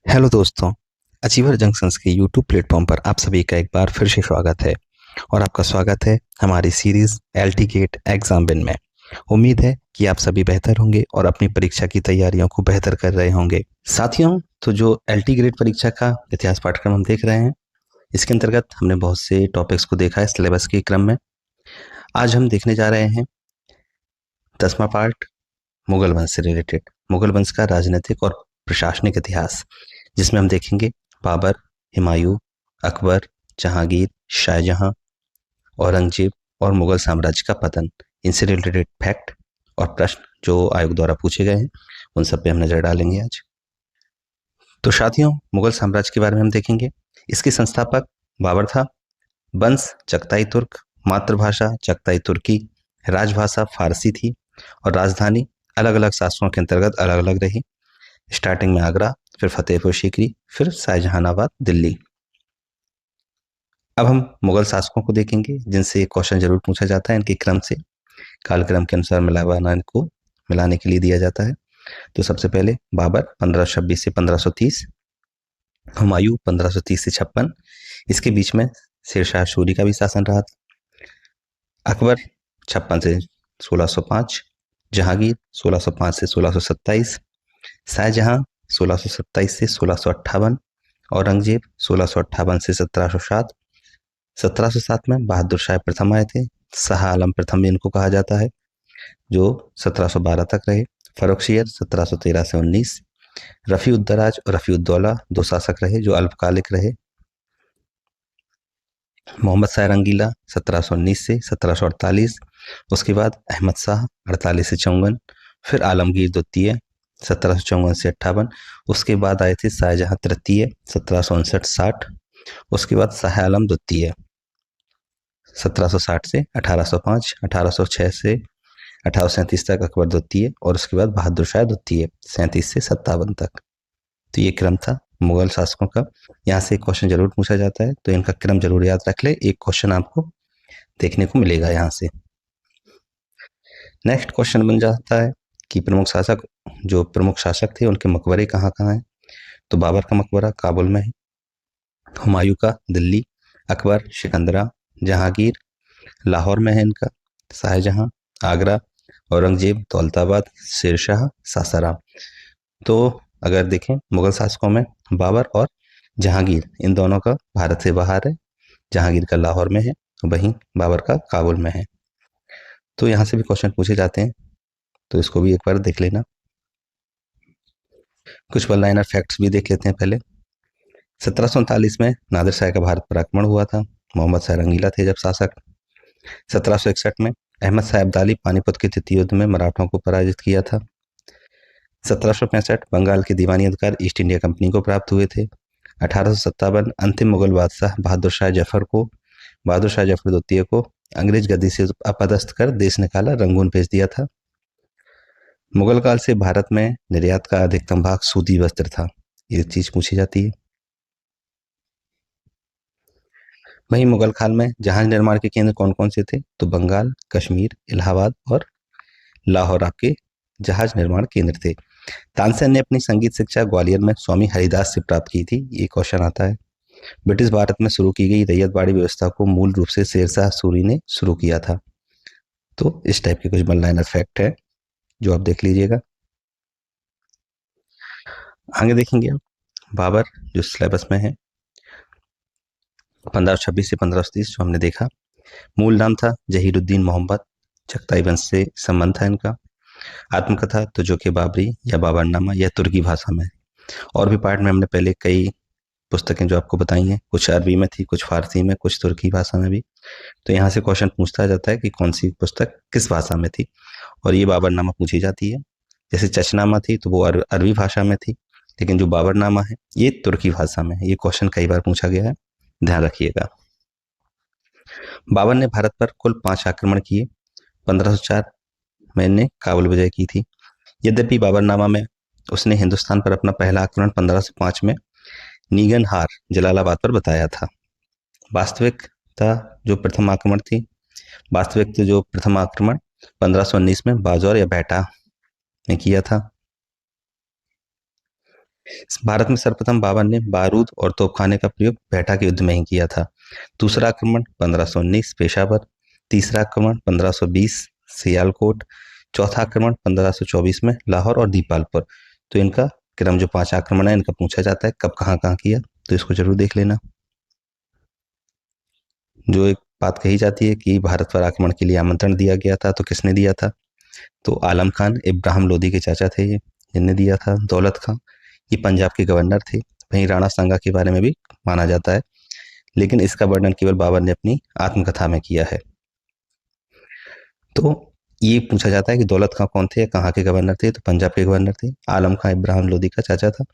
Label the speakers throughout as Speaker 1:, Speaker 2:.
Speaker 1: Hello दोस्तों। Achiever junctions के YouTube platform पर आप सभी का एक बार फिर से स्वागत है। और आपका स्वागत है हमारी सीरीज एलटी गेट एग्जाम विन में। उम्मीद है कि आप सभी बेहतर होंगे और अपनी परीक्षा की तैयारियों को बेहतर कर रहे होंगे। साथियों, तो जो एलटी ग्रेड परीक्षा का इतिहास पाठ्यक्रम हम देख रहे हैं, इसके अंतर्गत हमने बहुत से टॉपिक्स को देखा है सिलेबस के क्रम में। आज हम देखने जा रहे हैं 10वां पार्ट, मुगल वंश से रिलेटेड, मुगल वंश का राजनीतिक और प्रशासनिक इतिहास, जिसमें हम देखेंगे बाबर, हुमायूं, अकबर, जहांगीर, शाहजहां, औरंगजेब और मुगल साम्राज्य का पतन। इनसे रिलेटेड फैक्ट और प्रश्न जो आयोग द्वारा पूछे गए हैं, उन सब पे हम नजर डालेंगे आज। तो साथियों, मुगल साम्राज्य के बारे में हम देखेंगे। इसके संस्थापक बाबर था। वंश चगताई तुर्क, मातृभाषा चगताई तुर्की, राजभाषा फारसी थी और राजधानी अलग अलग शासकों के अंतर्गत अलग अलग रही। स्टार्टिंग में आगरा, फिर फतेहपुर सीकरी, फिर शाहजहानाबाद, दिल्ली। अब हम मुगल शासकों को देखेंगे जिनसे क्वेश्चन जरूर पूछा जाता है, इनके क्रम से, कालक्रम के अनुसार मिलावाना इनको मिलाने के लिए दिया जाता है। तो सबसे पहले बाबर 1526 से 1530, हुमायूं 1530 से 56, इसके बीच में शेरशाह सूरी का भी शासन रहा था। अकबर 56 से 1605, जहांगीर 1605 से 1627, शाहजहां 1627 से 1658, औरंगजेब 1658 से 1707। 1707 में बहादुर शाह प्रथम आए थे, शाह आलम प्रथम भी इनको कहा जाता है, जो 1712 तक रहे। फर्रुखसियर 1713 से 19, रफी उद्दराज और रफी उद्दौला दो शासक रहे जो अल्पकालिक रहे। मोहम्मद शाह रंगीला 1719 से 1748, उसके बाद अहमद शाह 48 से 54, फिर आलमगीर द्वितीय 1754 से 58, उसके बाद आए थे शाहजहां तृतीय 1759-60, उसके बाद शाह आलम द्वितीय 1760 से 1805, 1806 से 1837 तक अकबर द्वितीय, और उसके बाद बहादुर शाह द्वितीय 37 से 57 तक। तो ये क्रम था मुगल शासकों का। यहाँ से एक क्वेश्चन जरूर पूछा जाता है, तो इनका क्रम जरूर याद रख ले, एक क्वेश्चन आपको देखने को मिलेगा यहाँ से। नेक्स्ट क्वेश्चन बन जाता है कि प्रमुख शासक थे उनके मकबरे कहाँ कहाँ हैं। तो बाबर का मकबरा काबुल में है, हुमायूं का दिल्ली, अकबर सिकंदरा, जहांगीर लाहौर में है इनका, शाहजहां आगरा, औरंगजेब दौलताबाद, शेरशाह सासाराम। तो अगर देखें मुगल शासकों में बाबर और जहांगीर, इन दोनों का भारत से बाहर है। जहांगीर का लाहौर में है, वहीं बाबर का काबुल में है। तो यहाँ से भी क्वेश्चन पूछे जाते हैं, तो इसको भी एक बार देख लेना। कुछ वन लाइनर फैक्ट्स भी देख लेते हैं पहले। 1739 में नादिर शाह का भारत पर आक्रमण हुआ था। मोहम्मद शाह रंगीला थे जब शासक। 1761 में अहमद शाह अब्दाली पानीपत के तृतीय युद्ध में मराठों को पराजित किया था। 1765 बंगाल के दीवानी अधिकार ईस्ट इंडिया कंपनी को प्राप्त हुए थे। 1857 अंतिम मुगल बादशाह बहादुर शाह जफर द्वितीय को अंग्रेज गद्दी से अपदस्थ कर देश निकाला, रंगून भेज दिया था। मुगल काल से भारत में निर्यात का अधिकतम भाग सूती वस्त्र था, ये चीज पूछी जाती है। वहीं मुगल काल में जहाज निर्माण के केंद्र कौन कौन से थे, तो बंगाल, कश्मीर, इलाहाबाद और लाहौर आपके जहाज निर्माण केंद्र थे। तानसेन ने अपनी संगीत शिक्षा ग्वालियर में स्वामी हरिदास से प्राप्त की थी, ये क्वेश्चन आता है। ब्रिटिश भारत में शुरू की गई रैयतवाड़ी व्यवस्था को मूल रूप से शेरशाह सूरी ने शुरू किया था। तो इस टाइप के कुछ वन लाइनर फैक्ट है जो आप देख लीजिएगा। आगे देखेंगे आप बाबर, जो सिलेबस में है 1526 से 1530, जो हमने देखा। मूल नाम था जहीरुद्दीन मोहम्मद, चगताई वंश से संबंध था इनका। आत्मकथा तो जो कि बाबरी या बाबरनामा, यह तुर्की भाषा में है। और भी पार्ट में हमने पहले कई पुस्तकें जो आपको बताई हैं, कुछ अरबी में थी, कुछ फारसी में, कुछ तुर्की भाषा में भी। तो यहाँ से क्वेश्चन पूछता जाता है कि कौन सी पुस्तक किस भाषा में थी, और ये बाबरनामा पूछी जाती है। जैसे चचनामा थी तो वो अरबी भाषा में थी, लेकिन जो बाबरनामा है ये तुर्की भाषा में है। ये क्वेश्चन कई बार पूछा गया है, ध्यान रखिएगा। बाबर ने भारत पर कुल 5 आक्रमण किए। 1504 में इन्हें काबुल विजय की थी। यद्यपि बाबरनामा में उसने हिंदुस्तान पर अपना पहला आक्रमण 1505 में नीगनहार जलालाबाद पर बताया था। वास्तविक जो प्रथम आक्रमण 1519 में बाजौर या बैटा में किया था। भारत में सर्वप्रथम बाबर ने बारूद और तोपखाने का प्रयोग बैठा के युद्ध में ही किया था। दूसरा आक्रमण 1519 पेशावर, तीसरा आक्रमण 1520 सियालकोट, चौथा आक्रमण 1524 में लाहौर और दीपालपुर। तो इनका क्रम जो 5 आक्रमण है इनका पूछा जाता है कब कहाँ किया, तो इसको जरूर देख लेना। जो एक बात कही जाती है कि भारत पर आक्रमण के लिए आमंत्रण दिया गया था, तो किसने दिया था? तो आलम खान इब्राहिम लोदी के चाचा थे ये, जिनने दिया था। दौलत खां ये पंजाब के गवर्नर थे। वहीं राणा सांगा के बारे में भी माना जाता है, लेकिन इसका वर्णन केवल बाबर ने अपनी आत्मकथा में किया है। तो ये पूछा जाता है कि दौलत खां कौन थे, कहाँ के गवर्नर थे? तो पंजाब के गवर्नर थे। आलम खां इब्राहिम लोदी का चाचा था।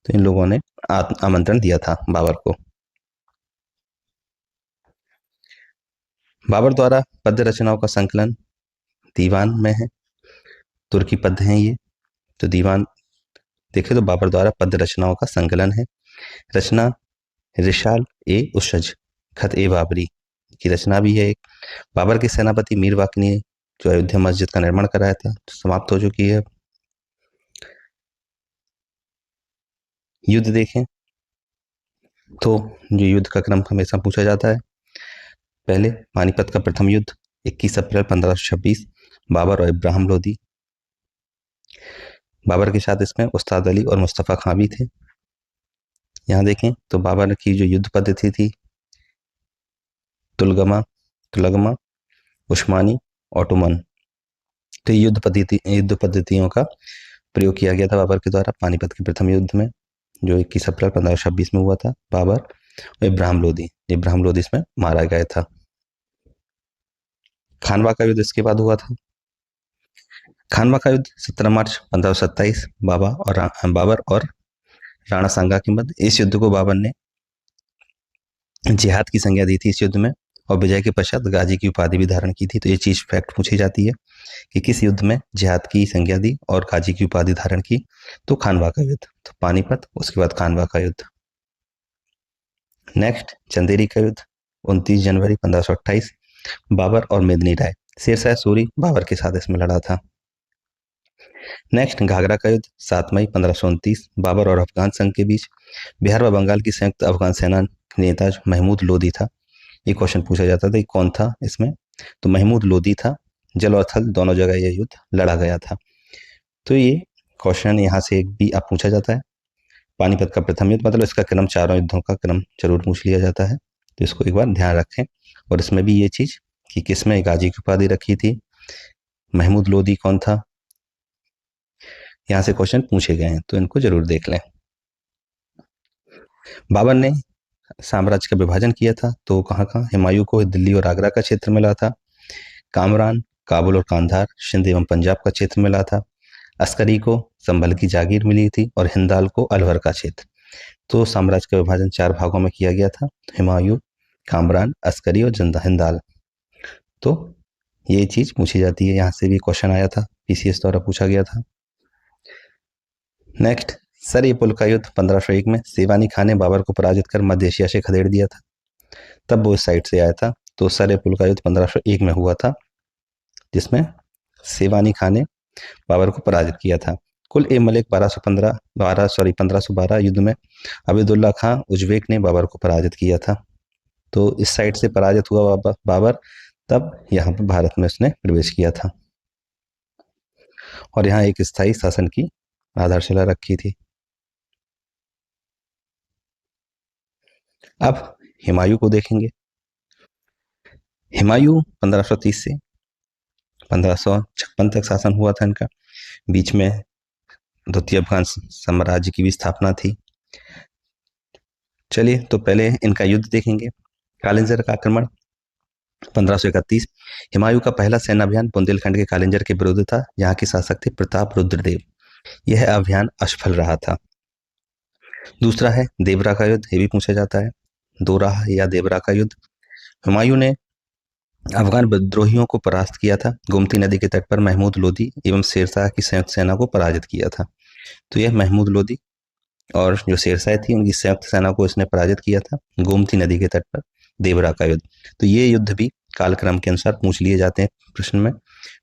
Speaker 1: तो इन लोगों ने आमंत्रण दिया था बाबर को। बाबर द्वारा पद्य रचनाओं का संकलन दीवान में है। तुर्की पद्य हैं ये। तो दीवान देखे तो बाबर द्वारा पद्य रचनाओं का संकलन है। रचना रिशाल ए उशज खत ए बाबरी की रचना भी है एक। बाबर के सेनापति मीर वाकनी ने जो अयोध्या मस्जिद का निर्माण कराया था, तो समाप्त हो चुकी है। युद्ध देखें तो जो युद्ध का क्रम हमेशा पूछा जाता है। पहले पानीपत का प्रथम युद्ध 21 अप्रैल 1526, बाबर और इब्राहिम लोदी। बाबर के साथ इसमें उस्ताद अली और मुस्तफ़ा खां भी थे। यहाँ देखें तो बाबर की जो युद्ध पद्धति थी, तुलगमा, उस्मानी, ऑटोमन, तो युद्ध पद्धतियों का प्रयोग किया गया था बाबर के द्वारा पानीपत के प्रथम युद्ध में, जो 21 अप्रैल 1526 में हुआ था। बाबर और इब्राहिम लोदी इसमें मारा गया था। खानवा का युद्ध इसके बाद हुआ था। खानवा का युद्ध 17 मार्च 1527 बाबर और राणा सांगा के मध्य। इस युद्ध को बाबर ने जिहाद की संज्ञा दी थी इस युद्ध में, और विजय के पश्चात गाजी की उपाधि भी धारण की थी। तो ये चीज फैक्ट पूछी जाती है कि किस युद्ध में जिहाद की संज्ञा दी और गाजी की उपाधि धारण की, तो खानवा का युद्ध। तो पानीपत, उसके बाद खानवा का युद्ध। नेक्स्ट चंदेरी का युद्ध 29 जनवरी 1528, बाबर और मेदिनी राय। शेरशाह सूरी बाबर के साथ इसमें लड़ा था। नेक्स्ट घाघरा का युद्ध 7 मई 1529, बाबर और अफगान संघ के बीच। बिहार व बंगाल की संयुक्त अफगान सेना नेता महमूद लोदी था। ये क्वेश्चन पूछा जाता था कि कौन था इसमें, तो महमूद लोदी था। जल और थल दोनों जगह यह युद्ध लड़ा गया था। तो ये क्वेश्चन यहाँ से एक भी आप पूछा जाता है। पानीपत का प्रथम युद्ध, मतलब इसका क्रम चारों युद्धों का क्रम जरूर पूछ लिया जाता है, तो इसको एक बार ध्यान रखें। और इसमें भी ये चीज कि किसमें गाजी की उपाधि रखी थी, महमूद लोदी कौन था, यहाँ से क्वेश्चन पूछे गए हैं, तो इनको जरूर देख लें। बाबर ने साम्राज्य का विभाजन किया था, तो कहाँ हुमायूं को दिल्ली और आगरा का क्षेत्र मिला था। कामरान, काबुल और कांधार, सिंध एवं पंजाब का क्षेत्र मिला था। अस्करी को संभल की जागीर मिली थी और हिंदाल को अलवर का क्षेत्र। तो साम्राज्य का विभाजन 4 भागों में किया गया था, हुमायूं, कामरान, अस्करी और हिंदाल। तो ये चीज पूछी जाती है, यहाँ से भी क्वेश्चन आया था, पीसीएस द्वारा पूछा गया था। नेक्स्ट सर ये पुल का युद्ध 1501 में सेवानी खान ने बाबर को पराजित कर मध्य एशिया से खदेड़ दिया था, तब वो इस साइड से आया था। तो सर ये पुल का युद्ध 1501 में हुआ था, जिसमें सेवानी खान ने बाबर को पराजित किया था। कुल ए मलिक 1512 युद्ध में अबेदुल्ला खां उज्बेक ने बाबर को पराजित किया था। तो इस साइड से पराजित हुआ बाबर, तब यहाँ पर भारत में उसने प्रवेश किया था और यहाँ एक स्थायी शासन की आधारशिला रखी थी। अब हुमायूं को देखेंगे। हुमायूं 1530 से 1556 तक शासन हुआ था इनका। बीच में द्वितीय अफगान साम्राज्य की भी स्थापना थी। चलिए तो पहले इनका युद्ध देखेंगे। कालिंजर का आक्रमण 1531। हुमायूं का पहला सेना अभियान बुंदेलखंड के कालिंजर के विरुद्ध था। यहाँ के शासक थे प्रताप रुद्रदेव। यह अभियान असफल रहा था। दूसरा है देवरा का युद्ध, ये भी पूछा जाता है, दोराह या देवरा का युद्ध। हुमायूं ने अफगान विद्रोहियों को परास्त किया था। गोमती नदी के तट पर महमूद लोदी एवं शेरशाह की संयुक्त सेना को पराजित किया था। तो यह महमूद लोदी और जो शेरशाह थी उनकी संयुक्त सेना को इसने पराजित किया था गोमती नदी के तट पर, देवरा का युद्ध। तो ये युद्ध भी कालक्रम के अनुसार पूछ लिए जाते हैं प्रश्न में।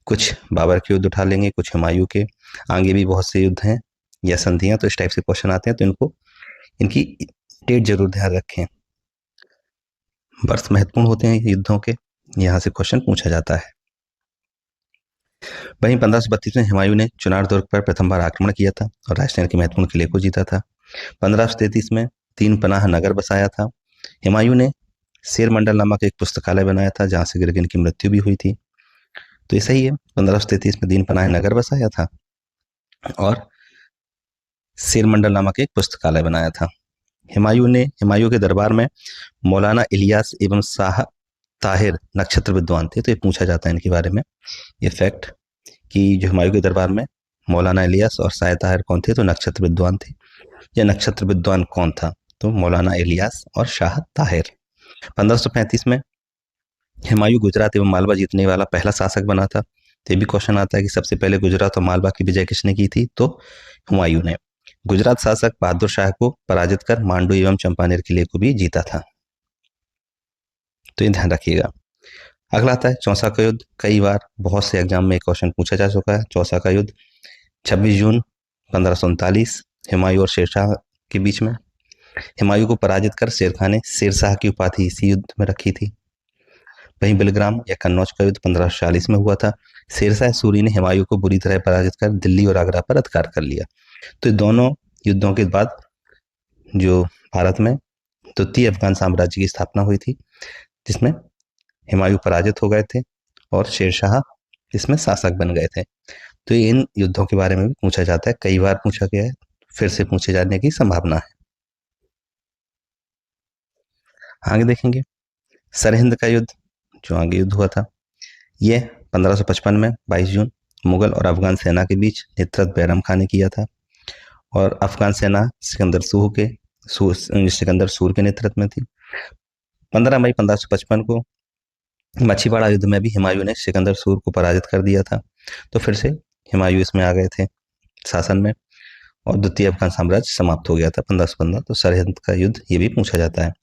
Speaker 1: कुछ बाबर के युद्ध उठा लेंगे, कुछ हुमायूं के, आगे भी बहुत से युद्ध हैं या संधियां, तो इस टाइप से क्वेश्चन आते हैं, तो इनको इनकी डेट जरूर ध्यान रखें। वर्ष महत्वपूर्ण होते हैं युद्धों के, यहाँ से क्वेश्चन पूछा जाता है। वहीं 1532 में हुमायूं ने चुनार दुर्ग पर प्रथम बार आक्रमण किया था और राजस्थान के महत्वपूर्ण किले को जीता था। 1533 में तीन पनाह नगर बसाया था। हुमायूं ने शेर मंडल नामक एक पुस्तकालय बनाया था जहां से गिरगिन की मृत्यु भी हुई थी। तो ये सही है, 1533 में दीन पनाह नगर बसाया था और शेर मंडल नामक एक पुस्तकालय बनाया था। हुमायूं के दरबार में मौलाना इलियास एवं शाह ताहिर नक्षत्र विद्वान थे, तो ये पूछा जाता है इनके बारे में, ये फैक्ट कि जो हुमायूं के दरबार में मौलाना इलियास और शाह ताहिर कौन थे, तो नक्षत्र विद्वान थे। यह नक्षत्र विद्वान कौन था, तो मौलाना इलियास और शाह ताहिर। 1535 में हुमायूं गुजरात एवं मालवा जीतने वाला पहला शासक बना था। तो ये भी क्वेश्चन आता है कि सबसे पहले गुजरात और मालवा की विजय किसने की थी, तो हुमायूं ने। गुजरात शासक बहादुर शाह को पराजित कर मांडू एवं चंपानेर किले को भी जीता था, तो ये ध्यान रखिएगा। अगला आता है चौसा का युद्ध। कई बार बहुत से एग्जाम में क्वेश्चन पूछा जा चुका है। चौसा का युद्ध 26 जून 1539 हुमायूं और शेरशाह के बीच में। हुमायूं को पराजित कर शेरखान ने शेरशाह की उपाधि इसी युद्ध में रखी थी। वहीं बिलग्राम या कन्नौज का युद्ध 1540 में हुआ था। शेरशाह सूरी ने हुमायूं को बुरी तरह पराजित कर दिल्ली और आगरा पर अधिकार कर लिया। तो दोनों युद्धों के बाद जो भारत में द्वितीय अफगान साम्राज्य की स्थापना हुई थी, जिसमें हुमायूं पराजित हो गए थे और शेरशाह इसमें शासक बन गए थे। तो इन युद्धों के बारे में भी पूछा जाता है, कई बार पूछा गया है, फिर से पूछे जाने की संभावना है। आगे देखेंगे सरहिंद का युद्ध, जो आगे युद्ध हुआ था, यह 1555 में 22 जून मुगल और अफगान सेना के बीच नेतृत्व बैरम खान ने किया था और अफगान सेना सिकंदर सूर के नेतृत्व में थी। 15 मई 1555 को मछीवाड़ा युद्ध में भी हुमायूं ने सिकंदर सूर को पराजित कर दिया था। तो फिर से हुमायूं इसमें आ गए थे शासन में और द्वितीय अफगान साम्राज्य समाप्त हो गया था 1515। तो सरहिंद का युद्ध ये भी पूछा जाता है।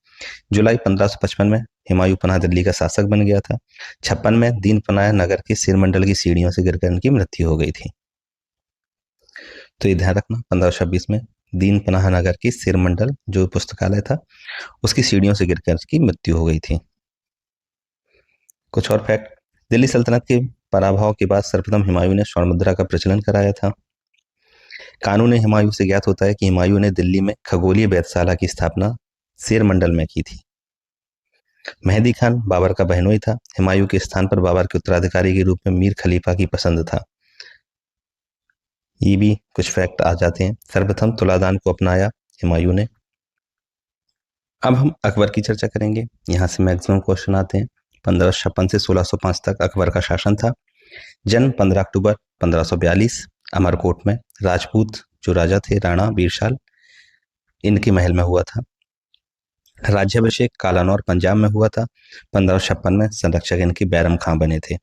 Speaker 1: जुलाई 1555 में हुमायूं पनाह दिल्ली का शासक बन गया था। 56 में दीन पनाह नगर के सिरमंडल की सीढ़ियों से गिरकर इनकी मृत्यु हो गई थी। तो ये ध्यान रखना, 1526 में दीन पनाह नगर की सिरमंडल जो पुस्तकालय था उसकी सीढ़ियों से गिरकर इसकी मृत्यु हो गई थी। कुछ और फैक्ट, दिल्ली सल्तनत के पराभव के बाद सर्वप्रथम हुमायूं ने स्वर्ण मुद्रा का प्रचलन कराया था। कानून हुमायूं से ज्ञात होता है कि हुमायूं ने दिल्ली में खगोलीय वेधशाला की स्थापना शेर मंडल में की थी। मेहदी खान बाबर का बहनोई था। हुमायूं के स्थान पर बाबर के उत्तराधिकारी के रूप में मीर खलीफा की पसंद था। ये भी कुछ फैक्ट आ जाते हैं। सर्वप्रथम तुलादान को अपनाया हुमायूं ने। अब हम अकबर की चर्चा करेंगे। यहाँ से मैक्सिमम क्वेश्चन आते हैं। 1556 से 1605 तक अकबर का शासन था। जन्म 15 अक्टूबर 1542 अमरकोट में। राजपूत जो राजा थे राणा बीरशाल, इनके महल में हुआ था। राज्याभिषेक कालानौर पंजाब में हुआ था। 1556 में संरक्षक इनके बैरम खां बने थे।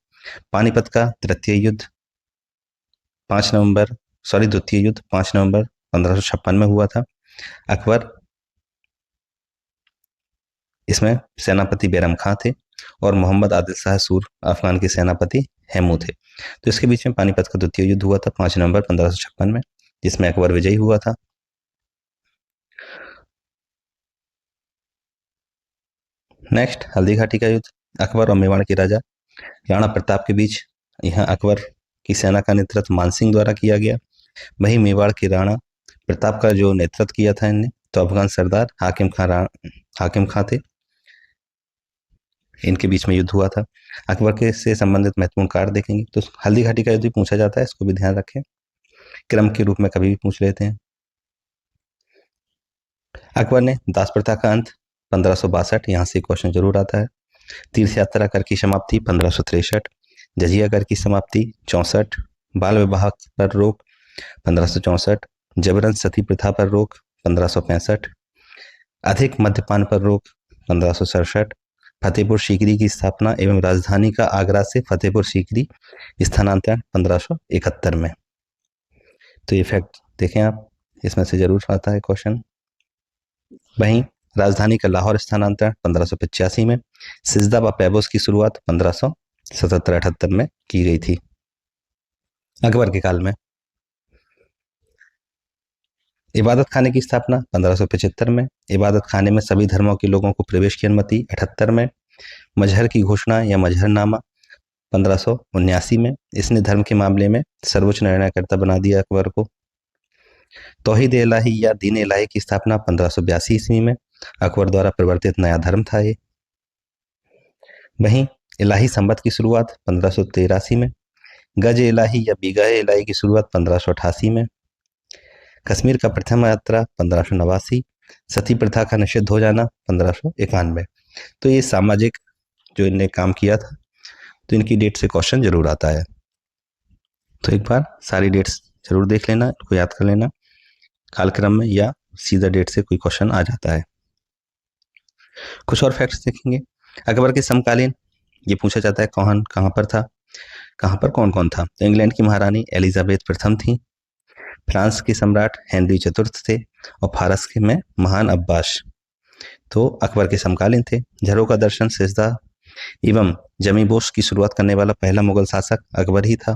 Speaker 1: पानीपत का द्वितीय युद्ध 5 नवंबर 1556 में हुआ था। अकबर इसमें सेनापति बैरम खां थे और मोहम्मद आदिल शाह सूर अफगान के सेनापति हेमू थे। तो इसके बीच में पानीपत का द्वितीय युद्ध हुआ था 5 नवंबर 1556 में, जिसमें अकबर विजयी हुआ था। नेक्स्ट हल्दी घाटी का युद्ध। अकबर और मेवाड़ के राजा राणा प्रताप के बीच यहाँ अकबर की सेना का नेतृत्व मानसिंह द्वारा किया गया। वहीं मेवाड़ के राणा प्रताप का जो नेतृत्व किया था इनने, तो अफगान सरदार हाकिम खां थे। इनके बीच में युद्ध हुआ था। अकबर के से संबंधित महत्वपूर्ण कार्य देखेंगे तो हल्दी घाटी का युद्ध भी पूछा जाता है, इसको भी ध्यान रखें, क्रम के रूप में कभी भी पूछ लेते हैं। अकबर ने दास प्रथा का अंत 1562, यहाँ से क्वेश्चन जरूर आता है। तीर्थ यात्रा कर की समाप्ति 1563, जजिया कर की समाप्ति 64, बाल विवाह पर रोक 1564, जबरन सती प्रथा पर रोक 1565, अधिक मद्यपान पर रोक 1567, फतेहपुर सीकरी की स्थापना एवं राजधानी का आगरा से फतेहपुर सीकरी स्थानांतरण 1571 में। तो ये फैक्ट देखें आप, इसमें से जरूर आता है क्वेश्चन। वहीं राजधानी का लाहौर स्थानांतरण 1585 में। सिजदा व पैबोस की शुरुआत 1577-78 में की गई थी अकबर के काल में। इबादत खाने की स्थापना 1575 में। इबादत खाने में सभी धर्मों के लोगों को प्रवेश की अनुमति 78 में। मजहर की घोषणा या मजहरनामा 1579 में। इसने धर्म के मामले में सर्वोच्च निर्णयकर्ता बना दिया अकबर को। तौहीद इलाही या दीन इलाही की स्थापना 1582 ईस्वी में। अकबर द्वारा प्रवर्तित नया धर्म था ये। वहीं इलाही संवत की शुरुआत 1583 में। गज इलाही या बीघा इलाही की शुरुआत 1588 में। कश्मीर का प्रथम यात्रा 1589। सती प्रथा का निषिद्ध हो जाना 1591। तो ये सामाजिक जो इनने काम किया था, तो इनकी डेट से क्वेश्चन जरूर आता है। तो एक बार सारी डेट्स जरूर देख लेना, इनको याद कर लेना, कालक्रम में या सीधा डेट से कोई क्वेश्चन आ जाता है। कुछ और फैक्ट्स देखेंगे। अकबर के समकालीन ये पूछा जाता है कौन कहाँ पर था, कहाँ पर कौन कौन था। तो इंग्लैंड की महारानी एलिजाबेथ प्रथम थी, फ्रांस के सम्राट हेनरी चतुर्थ थे, और फारस के में महान अब्बास तो अकबर के समकालीन थे। झरों का दर्शन, सिजदा एवं जमी बोस की शुरुआत करने वाला पहला मुगल शासक अकबर ही था।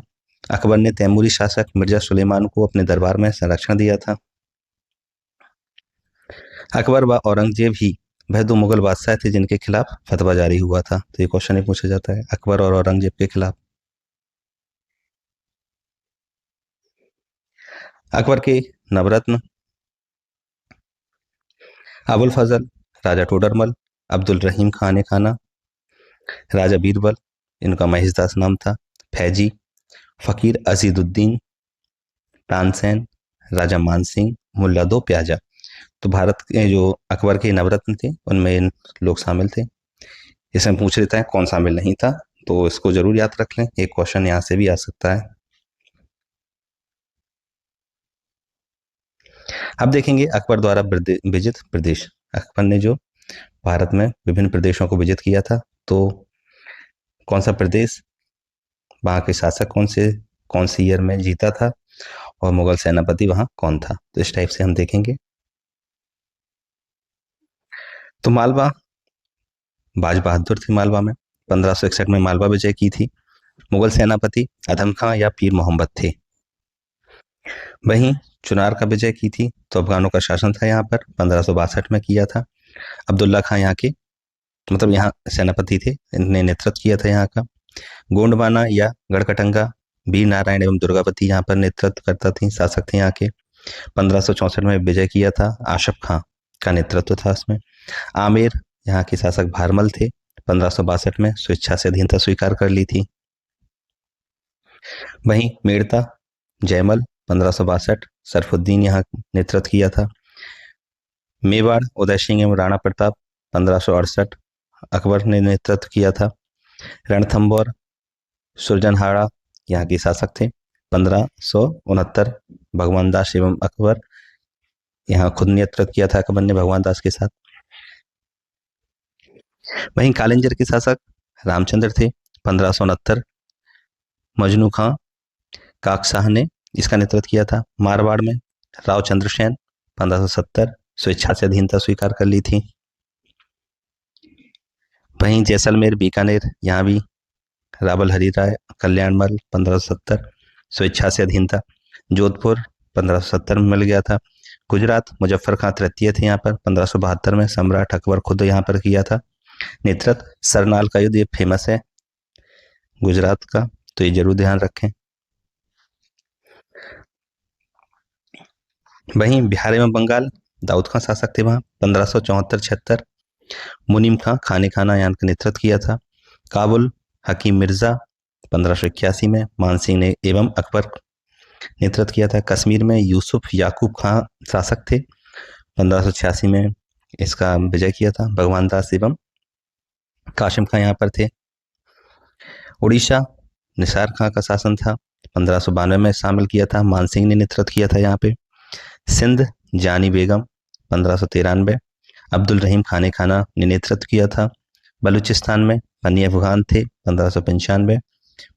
Speaker 1: अकबर ने तैमूरी शासक मिर्जा सुलेमान को अपने दरबार में संरक्षण दिया था। अकबर व औरंगजेब ही वह दो मुगल बादशाह थे जिनके खिलाफ फतवा जारी हुआ था। तो ये क्वेश्चन ही पूछा जाता है अकबर और औरंगजेब के खिलाफ। अकबर के नवरत्न अबुल फजल, राजा टोडरमल, अब्दुल रहीम खान खाना, राजा बीरबल, इनका महेशदास नाम था, फैजी, फकीर अजीदुद्दीन, तानसेन, राजा मानसिंह, मुल्ला दो प्याजा। तो भारत के जो अकबर के नवरत्न थे उनमें इन लोग शामिल थे। इसमें पूछ लेता है कौन शामिल नहीं था, तो इसको जरूर याद रख लें, एक क्वेश्चन यहाँ से भी आ सकता है। अब देखेंगे अकबर द्वारा विजित प्रदेश। अकबर ने जो भारत में विभिन्न प्रदेशों को विजित किया था, तो कौन सा प्रदेश, वहाँ के शासक कौन सी ईयर में जीता था, और मुगल सेनापति वहाँ कौन था। तो इस टाइप से हम देखेंगे। तो मालवा, बाज बहादुर थे मालवा में, 1561 में मालवा विजय की थी। मुगल सेनापति अदम खां या पीर मोहम्मद थे। वहीं चुनार का विजय की थी, तो अफगानों का शासन था यहाँ पर, 1562 में किया था। अब्दुल्ला खां यहाँ के मतलब यहाँ सेनापति थे, इनने नेतृत्व किया था यहाँ का। गोंडवाना या गढ़कटंगा, वीर नारायण एवं दुर्गावती यहाँ पर नेतृत्व करता थी, शासक थे यहाँ के। 1564 में विजय किया था, आशफ खां का नेतृत्व था इसमें। आमेर यहाँ के शासक भारमल थे, 1562 में स्वेच्छा से अधीनता स्वीकार कर ली थी। वहीं मेड़ता जयमल 1562, सरफुद्दीन यहाँ नेतृत्व किया था। मेवाड़ उदय सिंह एवं राणा प्रताप 1568 अकबर ने नेतृत्व किया था। रणथंबोर सुरजनहाड़ा यहाँ के शासक थे, 1569 भगवान दास एवं अकबर यहाँ खुद नेतृत्व किया था अकबर ने भगवान दास के साथ। वहीं कालिंजर के शासक रामचंद्र थे, 1569 मजनू खां काकशाह ने इसका नेतृत्व किया था। मारवाड़ में राव चंद्रसेन 1570 स्वेच्छा से अधीनता स्वीकार कर ली थी। वहीं जैसलमेर बीकानेर यहाँ भी रावल हरि राय कल्याणमल 1570 स्वेच्छा से अधीनता। जोधपुर 1570 में मिल गया था। गुजरात मुजफ्फर खां तृतीय थे यहाँ पर, 1572 में सम्राट अकबर खुद यहाँ पर किया था नेतृत्व। सरनाल का युद्ध ये फेमस है गुजरात का, तो ये जरूर ध्यान रखें। वहीं बिहार एवं बंगाल दाऊद खां शासक थे वहाँ, 1574-76 मुनीम खां खाने खाना यहाँ का नेतृत्व किया था। काबुल हकीम मिर्जा 1581 में मानसिंह ने एवं अकबर नेतृत्व किया था। कश्मीर में यूसुफ याकूब खां शासक थे, 1586 में इसका विजय किया था। भगवान दास एवं काशिम खां यहाँ पर थे। उड़ीसा निसार खां का शासन था, 1592 में शामिल किया था, मानसिंह ने नेतृत्व किया था यहाँ पे। सिंध जानी बेगम 1593 अब्दुल रहीम खाने खाना ने नेतृत्व किया था। बलूचिस्तान में बनी अफगान थे, 1595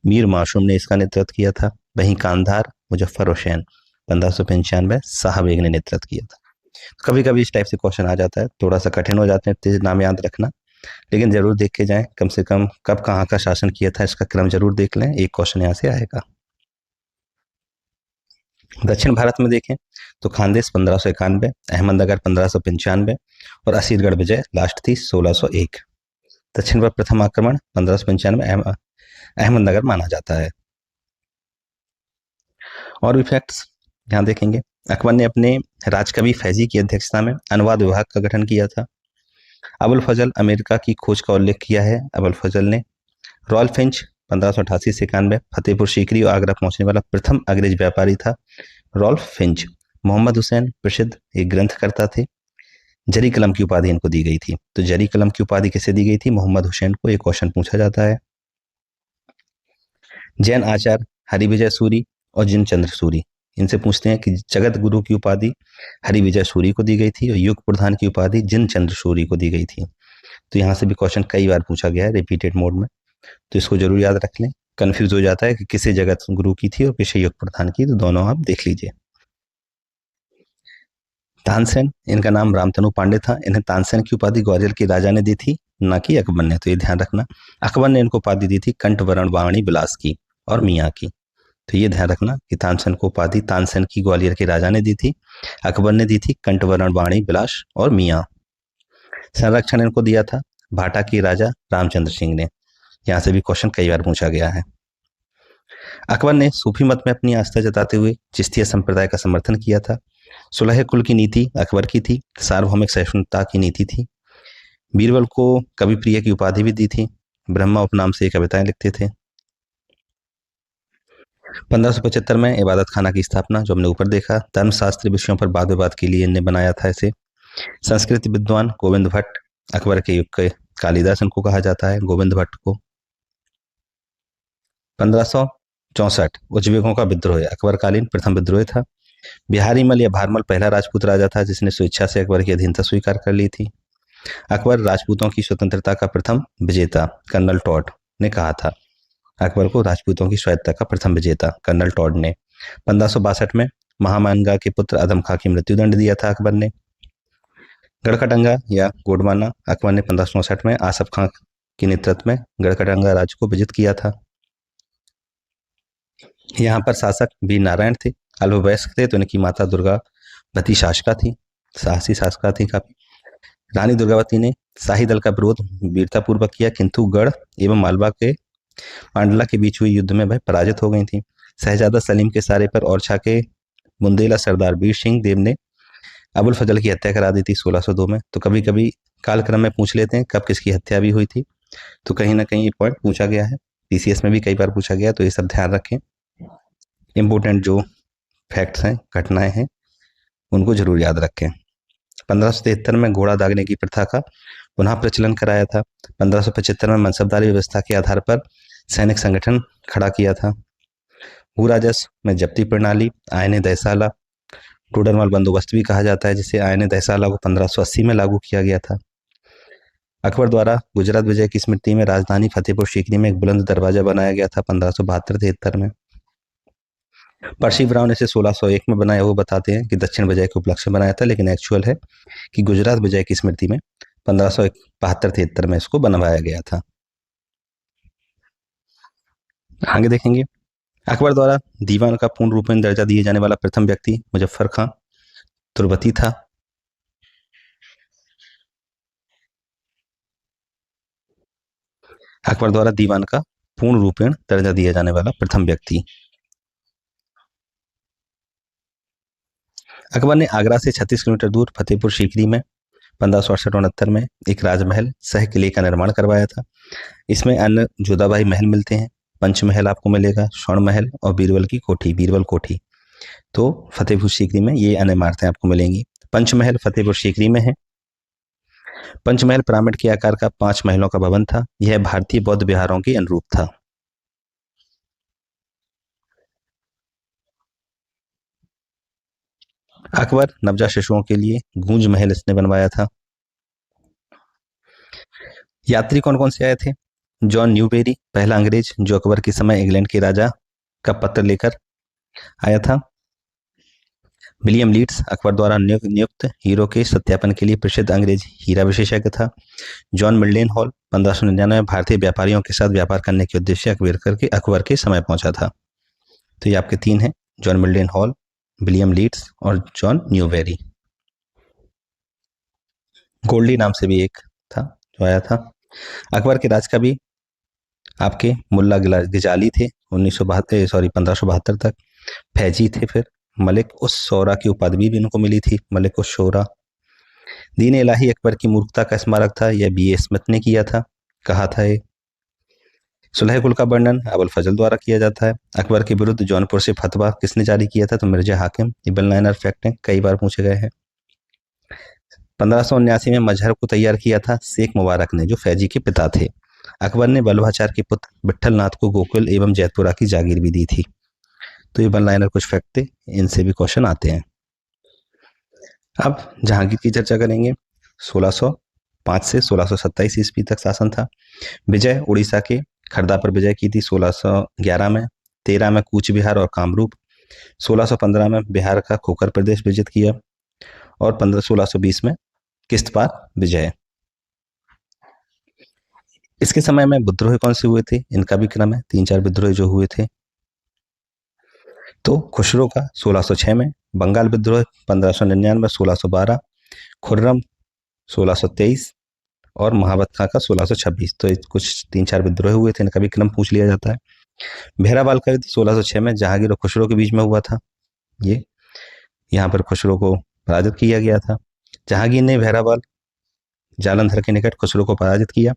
Speaker 1: मीर मासूम ने इसका नेतृत्व किया था। वहीं कांधार मुजफ्फर हुसैन 1595 शाह बेग ने नेतृत्व किया था। कभी कभी इस टाइप से क्वेश्चन आ जाता है, थोड़ा सा कठिन हो जाते हैं, तेज नाम याद रखना, लेकिन जरूर देख के जाएं, कम से कम कब कहाँ का शासन किया था इसका क्रम जरूर देख लें, एक क्वेश्चन यहाँ से आएगा। दक्षिण भारत में देखें तो खानदेश 1591, अहमदनगर 1595 और असीरगढ़ विजय लास्ट थी 1601। दक्षिण पर प्रथम आक्रमण 1595 अहमदनगर माना जाता है। और भी फैक्ट्स यहाँ देखेंगे। अकबर ने अपने राजकवि फैजी की अध्यक्षता में अनुवाद विभाग का गठन किया था। अबुल फजल अमेरिका की खोज का उल्लेख किया है अबुल फजल ने। रॉयल फिंच 1588 से 91 फतेहपुर सीकरी और आगरा पहुंचने वाला प्रथम अंग्रेज व्यापारी था रॉल्फ फिंच। मोहम्मद हुसैन प्रसिद्ध एक ग्रंथकर्ता थे। जरी कलम की उपाधि इनको दी गई थी। तो जरी कलम की उपाधि किसे दी गई थी? मोहम्मद हुसैन को। एक क्वेश्चन पूछा जाता है। जैन आचार्य हरिविजय सूरी और जिन चंद्र सूरी, इनसे पूछते हैं कि जगत गुरु की उपाधि हरिविजय सूरी को दी गई थी और युग प्रधान की उपाधि जिन चंद्र सूरी को दी गई थी। तो यहाँ से भी क्वेश्चन कई बार पूछा गया है रिपीटेड मोड में, तो इसको जरूर याद रख लें। कंफ्यूज हो जाता है कि किसे जगत गुरु की थी और किसे युग प्रधान की, तो दोनों आप देख लीजिए। तानसेन, इनका नाम रामतनु पांडे था। इन्हें तानसेन की उपाधि ग्वालियर के राजा ने दी थी, ना कि अकबर ने, तो ये ध्यान रखना। अकबर ने इनको उपाधि दी थी कंठवरण वाणी बिलास की और मियाँ की, तो ये ध्यान रखना कि तानसेन को उपाधि तानसेन की ग्वालियर के राजा ने दी थी, अकबर ने दी थी कंठवरण वाणी बिलास और मियाँ। संरक्षण इनको दिया था भाटा के राजा रामचंद्र सिंह ने। यहाँ से भी क्वेश्चन कई बार पूछा गया है। अकबर ने सूफी मत में अपनी आस्था जताते हुए चिश्तिया संप्रदाय का समर्थन किया था। सुलह कुल की नीति अकबर की थी। सार्वभौमिक सहिष्णुता की नीति थी। बीरबल को कवि प्रिय की उपाधि भी दी थी। ब्रह्मा उपनाम से कविताएं लिखते थे। 1575 में इबादत खाना की स्थापना, जो हमने ऊपर देखा। धर्मशास्त्र विषयों पर वाद विवाद के लिए इनने बनाया था इसे। संस्कृत विद्वान गोविंद भट्ट, अकबर के युग के कालिदास इनको कहा जाता है, गोविंद भट्ट को। 1564 उज्बेकों का विद्रोह अकबरकालीन प्रथम विद्रोह था। बिहारी मल या भारमल पहला राजपूत राजा था जिसने स्वेच्छा से अकबर की अधीनता स्वीकार कर ली थी। अकबर राजपूतों की स्वतंत्रता का प्रथम विजेता कर्नल टॉड ने कहा था। अकबर को राजपूतों की स्वायत्तता का प्रथम विजेता कर्नल टॉड ने। 1562 में महामानगा के पुत्र आदम खां की मृत्युदंड दिया था अकबर ने। गढ़कटंगा या गोडवाना अकबर ने 1564 में आसफ खां के नेतृत्व में गढ़कटंगा राज्य को विजित किया था। यहाँ पर शासक वीर नारायण थे, अल्पवयस्क थे, तो इनकी माता दुर्गावती शासका थी, साहसी शासका थी काफी। रानी दुर्गावती ने शाही दल का विरोध वीरतापूर्वक किया, किंतु गढ़ एवं मालवा के मांडला के बीच हुई युद्ध में वह पराजित हो गई थी। शहजादा सलीम के सारे पर ओरछा के बुंदेला सरदार वीर सिंह देव ने अबुल फजल की हत्या करा दी थी 1602 में। तो कभी कभी कालक्रम में पूछ लेते हैं कब किसकी हत्या भी हुई थी, तो कहीं ना कहीं ये पॉइंट पूछा गया है। पीसीएस में भी कई बार पूछा गया, तो ये सब ध्यान रखें। इम्पोर्टेंट जो फैक्ट्स हैं, घटनाएं हैं, उनको जरूर याद रखें। 1573 में घोड़ा दागने की प्रथा का पुनः प्रचलन कराया था। 1575 में मनसबदारी व्यवस्था के आधार पर सैनिक संगठन खड़ा किया था। भू राजस्व में जब्ती प्रणाली, आयने दहसाला, टोडरमल बंदोबस्त भी कहा जाता है, जिसे आयने दहसाला को 1580 में लागू किया गया था। अकबर द्वारा गुजरात विजय की स्मृति में राजधानी फतेहपुर सीकरी में एक बुलंद दरवाजा बनाया गया था 1572-73 में। पर्सी ब्राउन इसे 1601 में बनाया। वो बताते हैं कि दक्षिण विजय के उपलक्ष्य में बनाया था, लेकिन एक्चुअल है कि गुजरात विजय की स्मृति में 1572-73 में इसको बनवाया गया था। आगे देखेंगे। अकबर द्वारा दीवान का पूर्ण रूप में दर्जा दिए जाने वाला प्रथम व्यक्ति मुजफ्फर खां तुर्बती था। अकबर द्वारा दीवान का पूर्ण रूपेण दर्जा दिया जाने वाला प्रथम व्यक्ति। अकबर ने आगरा से 36 किलोमीटर दूर फतेहपुर सीकरी में 1568-69 में एक राजमहल सह किले का निर्माण करवाया था। इसमें अन्य जोधाबाई महल मिलते हैं, पंचमहल आपको मिलेगा, स्वर्ण महल और बीरबल की कोठी, बीरबल कोठी। तो फतेहपुर सीकरी में ये अन्य इमारतें आपको मिलेंगी। पंचमहल फतेहपुर सीकरी में है। पंचमहल पिरामिड के आकार का 5 महलों का भवन था। यह भारतीय बौद्ध विहारों के अनुरूप था। अकबर नवजात शिशुओं के लिए गूंज महल इसने बनवाया था। यात्री कौन कौन से आए थे? जॉन न्यूबेरी, पहला अंग्रेज जो अकबर के समय इंग्लैंड के राजा का पत्र लेकर आया था। विलियम लीड्स, अकबर द्वारा नियुक्त हीरो के सत्यापन के लिए प्रसिद्ध अंग्रेज हीरा विशेषज्ञ था। जॉन मिल्डेन हॉल 1599 में भारतीय व्यापारियों के साथ व्यापार करने के उद्देश्य अकबर के समय पहुंचा था। तो ये आपके 3 हैं, जॉन मिल्डेन हॉल, विलियम लीड्स और जॉन न्यूबेरी। गोल्डी नाम से भी एक था जो आया था। अकबर के राज का भी आपके मुल्ला गिजाली थे 1572 तक। फैजी थे फिर। मलिक उस शोरा की उपाधि भी इनको मिली थी, मलिक उस शोरा। दीन इलाही अकबर की मूर्खता का स्मारक था, यह बी ए स्मिथ ने किया था, कहा था ये। सुलह कुल का वर्णन अबुल फजल द्वारा किया जाता है। अकबर के विरुद्ध जौनपुर से फतवा किसने जारी किया था? तो मिर्जा हाकिम। ये बिल लाइनर फैक्ट है, कई बार पूछे गए हैं। 1579 में मजहर को तैयार किया था शेख मुबारक ने, जो फैजी के पिता थे। अकबर ने बल्लभाचार के पुत्र विठल नाथ को गोकुल एवं जैतपुरा की जागीर भी दी थी। तो ये वन लाइनर कुछ फैक्ट थे, इनसे भी क्वेश्चन आते हैं। अब जहांगीर की चर्चा करेंगे। 1605 से 1627 ईस्वी तक शासन था। विजय उड़ीसा के खरदा पर विजय की थी 1611 में। 13 में कूच बिहार और कामरूप। 1615 में बिहार का खोखर प्रदेश विजित किया और 1620 में किश्त पार विजय। इसके समय में विद्रोह कौन से हुए थे? इनका भी क्रम है, 3-4 विद्रोह जो हुए थे। तो खुसरो का 1606 में, बंगाल विद्रोह 1599, 1612, खुर्रम 1623 और महाबत खां का 1626। तो कुछ 3-4 विद्रोह हुए थे, इनका भी क्रम पूछ लिया जाता है। बहरावाल का युद्ध 1606 में जहांगीर और खुसरो के बीच में हुआ था। ये यहाँ पर खुसरो को पराजित किया गया था। जहांगीर ने बहरावाल जालंधर के निकट खुसरो को पराजित किया।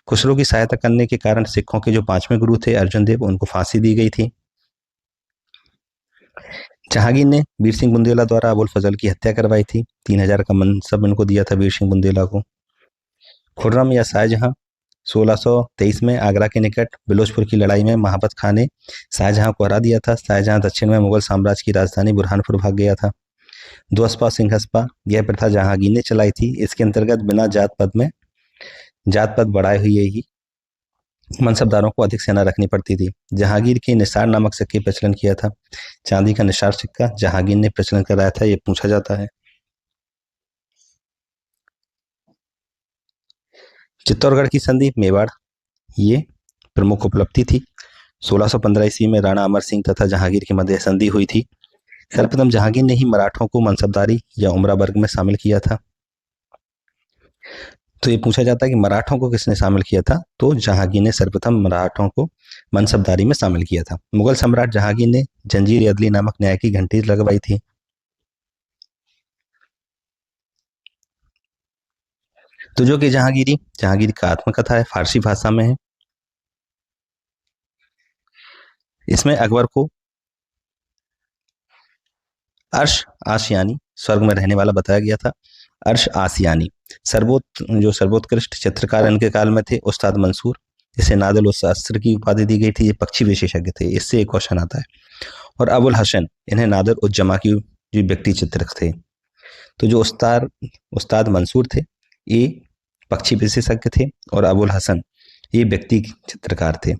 Speaker 1: खुसरो की सहायता करने के कारण सिखों के जो 5वें गुरु थे अर्जुन देव, उनको फांसी दी गई थी। जहांगीर ने वीर सिंह बुंदेला द्वारा अबुल फजल की हत्या करवाई थी। 3000 का मनसब इनको दिया था वीर सिंह बुंदेला को। खुर्रम या शाहजहां 1623 में आगरा के निकट बिलोचपुर की लड़ाई में महाबत खां ने शाहजहां को हरा दिया था। शाहजहां दक्षिण में मुगल साम्राज्य की राजधानी बुरहानपुर भाग गया था। दोस्पा सिंहस्पा यह प्रथा जहांगीर ने चलाई थी। इसके अंतर्गत बिना जात पद बढ़ाए हुए ही मनसबदारों को अधिक सेना रखनी पड़ती थी। जहांगीर के निसार नामक सिक्के प्रचलन किया था। चांदी का निसार सिक्का जहांगीर ने प्रचलन कराया था, ये पूछा जाता है। चित्तौड़गढ़ की संधि मेवाड़, ये प्रमुख उपलब्धि थी। 1615 ईस्वी में राणा अमर सिंह तथा जहांगीर की मध्य संधि हुई थी। सर्वप्रथम जहांगीर ने ही मराठों को मनसबदारी या उमरा वर्ग में शामिल किया था। तो ये पूछा जाता है कि मराठों को किसने शामिल किया था? तो जहांगीर ने सर्वप्रथम मराठों को मनसबदारी में शामिल किया था। मुगल सम्राट जहांगीर ने जंजीर अदली नामक न्याय की घंटी लगवाई थी। तो जो कि जहांगीर का आत्मकथा है, फारसी भाषा में है। इसमें अकबर को अर्श आसियानी, स्वर्ग में रहने वाला बताया गया था। अर्श आसियानी सर्वोत्कृष्ट चित्रकार इनके काल में थे उस्ताद मंसूर, जिसे नादिल उस शास्त्र की उपाधि दी गई थी। ये पक्षी विशेषज्ञ थे, इससे एक क्वेश्चन आता है। और अबुल हसन, इन्हें नादिर उज जमा की जो व्यक्ति चित्रक थे। तो जो उस्ताद मंसूर थे ये पक्षी विशेषज्ञ थे और अबुल हसन ये व्यक्ति चित्रकार थे।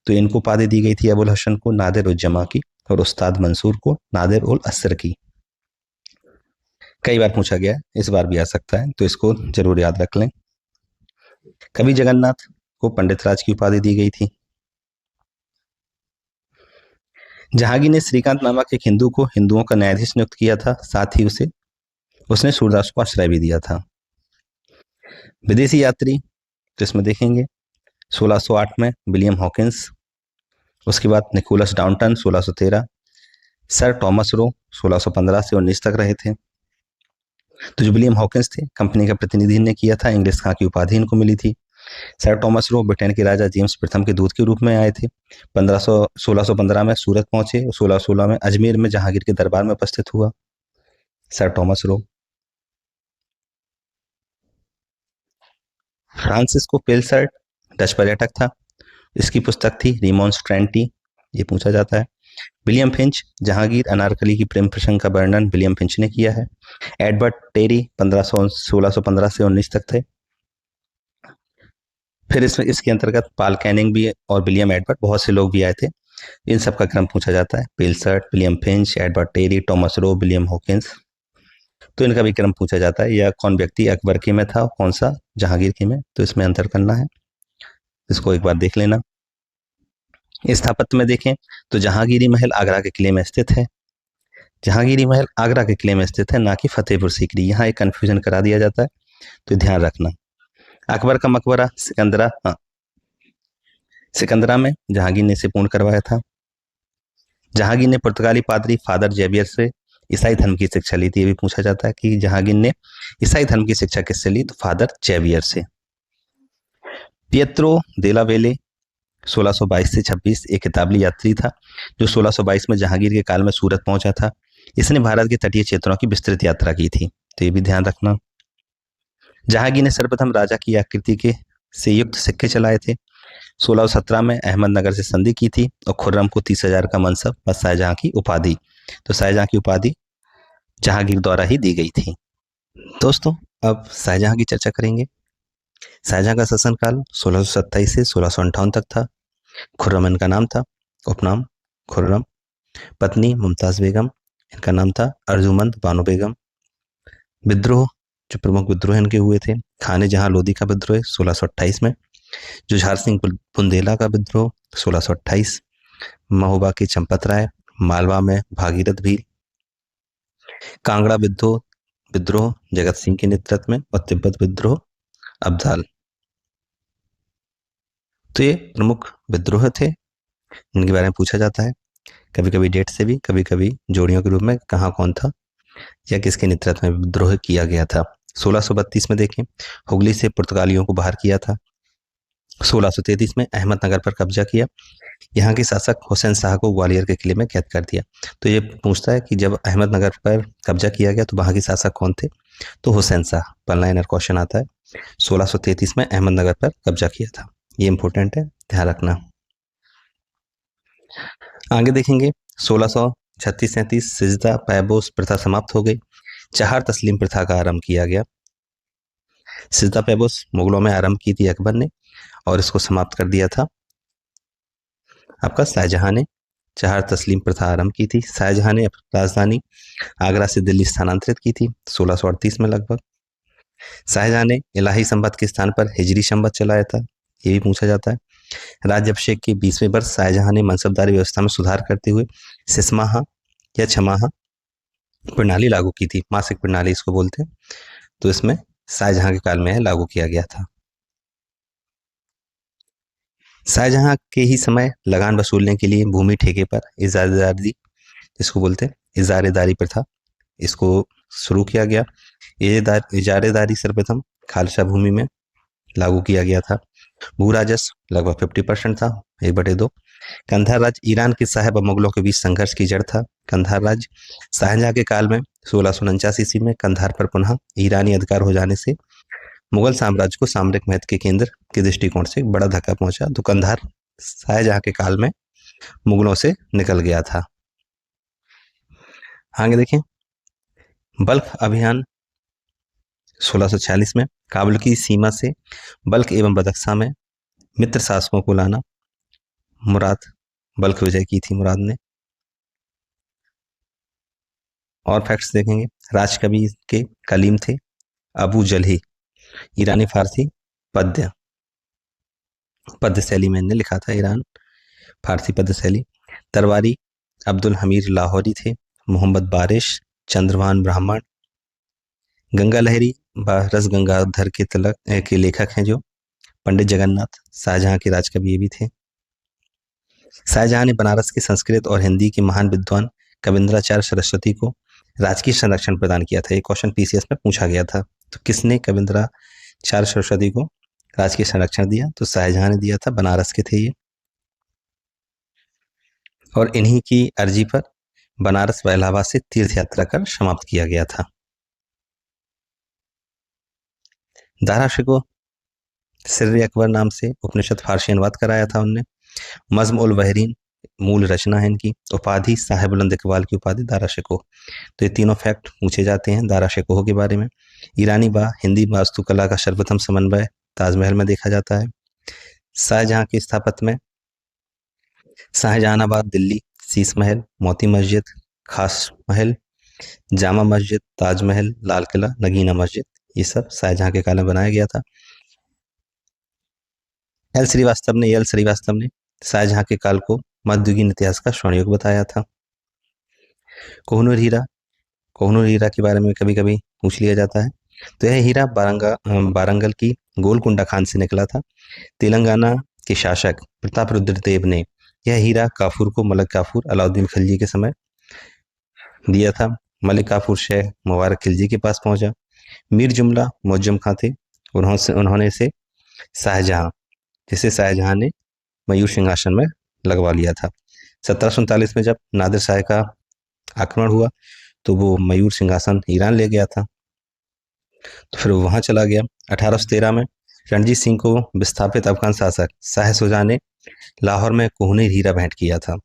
Speaker 1: तो इनको उपाधि दी गई थी अबुल हसन को नादिर उज जमा की और उस्ताद मंसूर को नादिर उल असर की। कई बार पूछा गया, इस बार भी आ सकता है, तो इसको जरूर याद रख लें। कवि जगन्नाथ को पंडित राज की उपाधि दी गई थी। जहांगीर ने श्रीकांत नामक एक हिंदू को हिंदुओं का न्यायाधीश नियुक्त किया था। साथ ही उसने सूरदास को आश्रय भी दिया था। विदेशी यात्री तो इसमें देखेंगे 1608 में विलियम हॉकिंस, उसके बाद निकोलस डाउंटन 1613, सर टॉमस रो 1615 से 19 तक रहे थे। तो जो विलियम हॉकिंस थे कंपनी का प्रतिनिधि ने किया था, इंग्लिश खां की उपाधि इनको मिली थी। सर टॉमस रो ब्रिटेन के राजा जेम्स प्रथम के दूत के रूप में आए थे। 1615 में सूरत पहुंचे, 1616 में अजमेर में जहांगीर के दरबार में उपस्थित हुआ sir Thomas Roe. Francisco Pelsaert Dutch पर्यटक था। इसकी पुस्तक थी रिमॉन्स्ट्रेंटी, ये पूछा जाता है। विलियम फिंच, जहांगीर अनारकली की प्रेम प्रसंग का वर्णन विलियम फिंच ने किया है। एडवर्ड टेरी 1615 से 19 तक थे। फिर इसके अंतर्गत पाल कैनिंग भी और विलियम एडवर्ड, बहुत से लोग भी आए थे। इन सब का क्रम पूछा जाता है। Pelsaert, William Finch, Edward Terry, Thomas Roe, William Hawkins, तो इनका भी क्रम पूछा जाता है। यह कौन व्यक्ति अकबर के में था और कौन सा जहांगीर के में, तो इसमें अंतर करना है, इसको एक बार देख लेना। स्थापत्य में देखें तो जहांगीरी महल आगरा के किले में स्थित है। जहांगीरी महल आगरा के किले में स्थित है, ना कि फतेहपुर सीकरी। यहाँ एक कंफ्यूजन करा दिया जाता है, तो ध्यान रखना। अकबर का मकबरा सिकंदरा, हाँ, सिकंदरा में जहांगीर ने इसे पूर्ण करवाया था। जहांगीर ने पुर्तगाली पादरी फादर जेवियर से ईसाई धर्म की शिक्षा ली थी। ये भी पूछा जाता है कि जहांगीर ने ईसाई धर्म की शिक्षा किससे ली, तो फादर जेवियर से। पियत्रो देला वेले 1622 से 26 एक किताबी यात्री था, जो 1622 में जहांगीर के काल में सूरत पहुंचा था। इसने भारत के तटीय क्षेत्रों की विस्तृत यात्रा की थी, तो ये भी ध्यान रखना। जहांगीर ने सर्वप्रथम राजा की आकृति के से युक्त सिक्के चलाए थे। 1617 में अहमदनगर से संधि की थी और खुर्रम को 30,000 का मनसब व शाहजहां की उपाधि, तो शाहजहां की उपाधि जहांगीर द्वारा ही दी गई थी। दोस्तों, अब शाहजहां की चर्चा करेंगे। शाहजहां का शासनकाल 1627 से 1658 तक था। खुर्रम इनका नाम था, उपनाम खुर्रम। पत्नी मुमताज बेगम, इनका नाम था अर्जुमंद बानो बेगम। विद्रोह, जो प्रमुख विद्रोह इनके हुए थे, खाने जहां लोधी का विद्रोह 1628 में, जुझार सिंह बुंदेला का विद्रोह 1628, महोबा के चंपत राय, मालवा में भागीरथ भील, कांगड़ा विद्रोह विद्रोह जगत सिंह के नेतृत्व में, और तिब्बत विद्रोह अब्दाल। तो ये प्रमुख विद्रोह थे, इनके बारे में पूछा जाता है, कभी कभी डेट से भी, कभी कभी जोड़ियों के रूप में, कहाँ कौन था या किसके नेतृत्व में विद्रोह किया गया था। 1632 में देखें, हुगली से पुर्तगालियों को बाहर किया था। 1633 में अहमदनगर पर कब्जा किया। यहाँ के शासक हुसैन शाह को ग्वालियर के किले में कैद कर दिया। तो ये पूछता है कि जब अहमदनगर पर कब्जा किया गया तो वहाँ के शासक कौन थे, तो हुसैन शाह। पलनाइनर क्वेश्चन आता है। 1633 में अहमदनगर पर कब्जा किया था, ये इंपॉर्टेंट है, ध्यान रखना। आगे देखेंगे 1636-37 सिजदा पैबोस प्रथा समाप्त हो गई। चहार तस्लीम प्रथा का आरंभ किया गया। सिजदा पैबोस मुगलों में आरंभ की थी अकबर ने, और इसको समाप्त कर दिया था आपका शाहजहां ने। चहार तस्लीम प्रथा आरंभ की थी। शाहजहां ने राजधानी आगरा से दिल्ली स्थानांतरित की थी 1638 में लगभग। शाहजहां ने इलाही संवत के स्थान पर हिजरी संवत चलाया था, ये भी पूछा जाता है। राज्याभिषेक के 20वें वर्ष शाहजहां ने मनसबदारी व्यवस्था में सुधार करते हुए सिसमाहा या छमाहा प्रणाली लागू की थी, मासिक प्रणाली इसको बोलते हैं। तो इसमें शाहजहां के काल में लागू किया गया था। शाहजहां के ही समय लगान वसूलने के लिए भूमि ठेके पर इजारेदारी, इसको बोलते हैं इजारेदारी प्रथा, इसको शुरू किया गया। इजारेदारी सर्वप्रथम खालसा भूमि में लागू किया गया था। भू राजस्व लगभग 50% था, 1/2। कंधार राज्य ईरान के साहेब और मुगलों के बीच संघर्ष की जड़ था। कंधार राज्य शाहजहां के काल में 1649 ईस्वी में कंधार पर पुनः ईरानी अधिकार हो जाने से मुगल साम्राज्य को सामरिक महत्व के केंद्र के दृष्टिकोण से बड़ा धक्का पहुंचा। तो कंधार शाहजहां के काल में मुगलों से निकल गया था। आगे देखें, बल्ख अभियान 1646 में काबुल की सीमा से बल्ख एवं बदख्शा में मित्र शासकों को लाना। मुराद बल्ख विजय की थी मुराद ने। और फैक्ट्स देखेंगे, राजकवि के कलीम थे अबू जलही, ईरानी फारसी पद्य शैली में इन्हें लिखा था, ईरान फारसी पद्य शैली। तरवारी अब्दुल हमीद लाहौरी थे। मोहम्मद बारिश चंद्रभान ब्राह्मण। गंगा लहरी रस गंगाधर के तिलक के लेखक हैं, जो पंडित जगन्नाथ शाहजहां के राजकवि ये भी थे। शाहजहां ने बनारस के संस्कृत और हिंदी के महान विद्वान कविंद्राचार्य सरस्वती को राजकीय संरक्षण प्रदान किया था। ये क्वेश्चन पीसीएस में पूछा गया था। तो किसने कविंद्राचार्य सरस्वती को राजकीय संरक्षण दिया, तो शाहजहां ने दिया था, बनारस के थे ये। और इन्हीं की अर्जी पर बनारस व इलाहाबाद से तीर्थ यात्रा कर समाप्त किया गया था। दारा शिकोह सिर्र अकबर नाम से उपनिषद फारसी अनुवाद कराया था उनने। मज़्म उल बहरीन मूल रचना है इनकी। उपाधि साहिब बुलंद इकबाल की उपाधि दारा शिकोह। तो ये तीनों फैक्ट पूछे जाते हैं दारा शिकोह के बारे में। ईरानी व हिंदी वास्तुकला का सर्वप्रथम समन्वय ताजमहल में देखा जाता है। शाहजहां के स्थापत्य में शाहजहानाबाद दिल्ली, शीश महल, मोती मस्जिद, खास महल, जामा मस्जिद, ताजमहल, लाल किला, नगीना मस्जिद, ये सब शाहजहां के काल में बनाया गया था। एल श्रीवास्तव ने शाहजहां के काल को मध्ययुगीन इतिहास का स्वर्णयुग बताया था। कोहिनूर हीरा, कोहिनूर हीरा के बारे में कभी कभी पूछ लिया जाता है। तो यह हीरा बारंगल की गोलकुंडा खान से निकला था। तेलंगाना के शासक प्रताप रुद्र देव ने यह हीरा काफूर को मलिक काफूर अलाउद्दीन खिलजी के समय दिया था। मलिक काफूर शेख मुबारक खिलजी के पास पहुंचा। मीर जुमला मुअज्जम खां थे, उन्होंने इसे शाहजहां, जिसे शाहजहां ने मयूर सिंहासन में लगवा लिया था। 1739 में जब नादिर शाह का आक्रमण हुआ तो वो मयूर सिंहासन ईरान ले गया था, तो फिर वो वहां चला गया। 1813 में रणजीत सिंह को विस्थापित अफगान शासक शाह शुजा ने लाहौर में कोहिनूर हीरा भेंट किया था।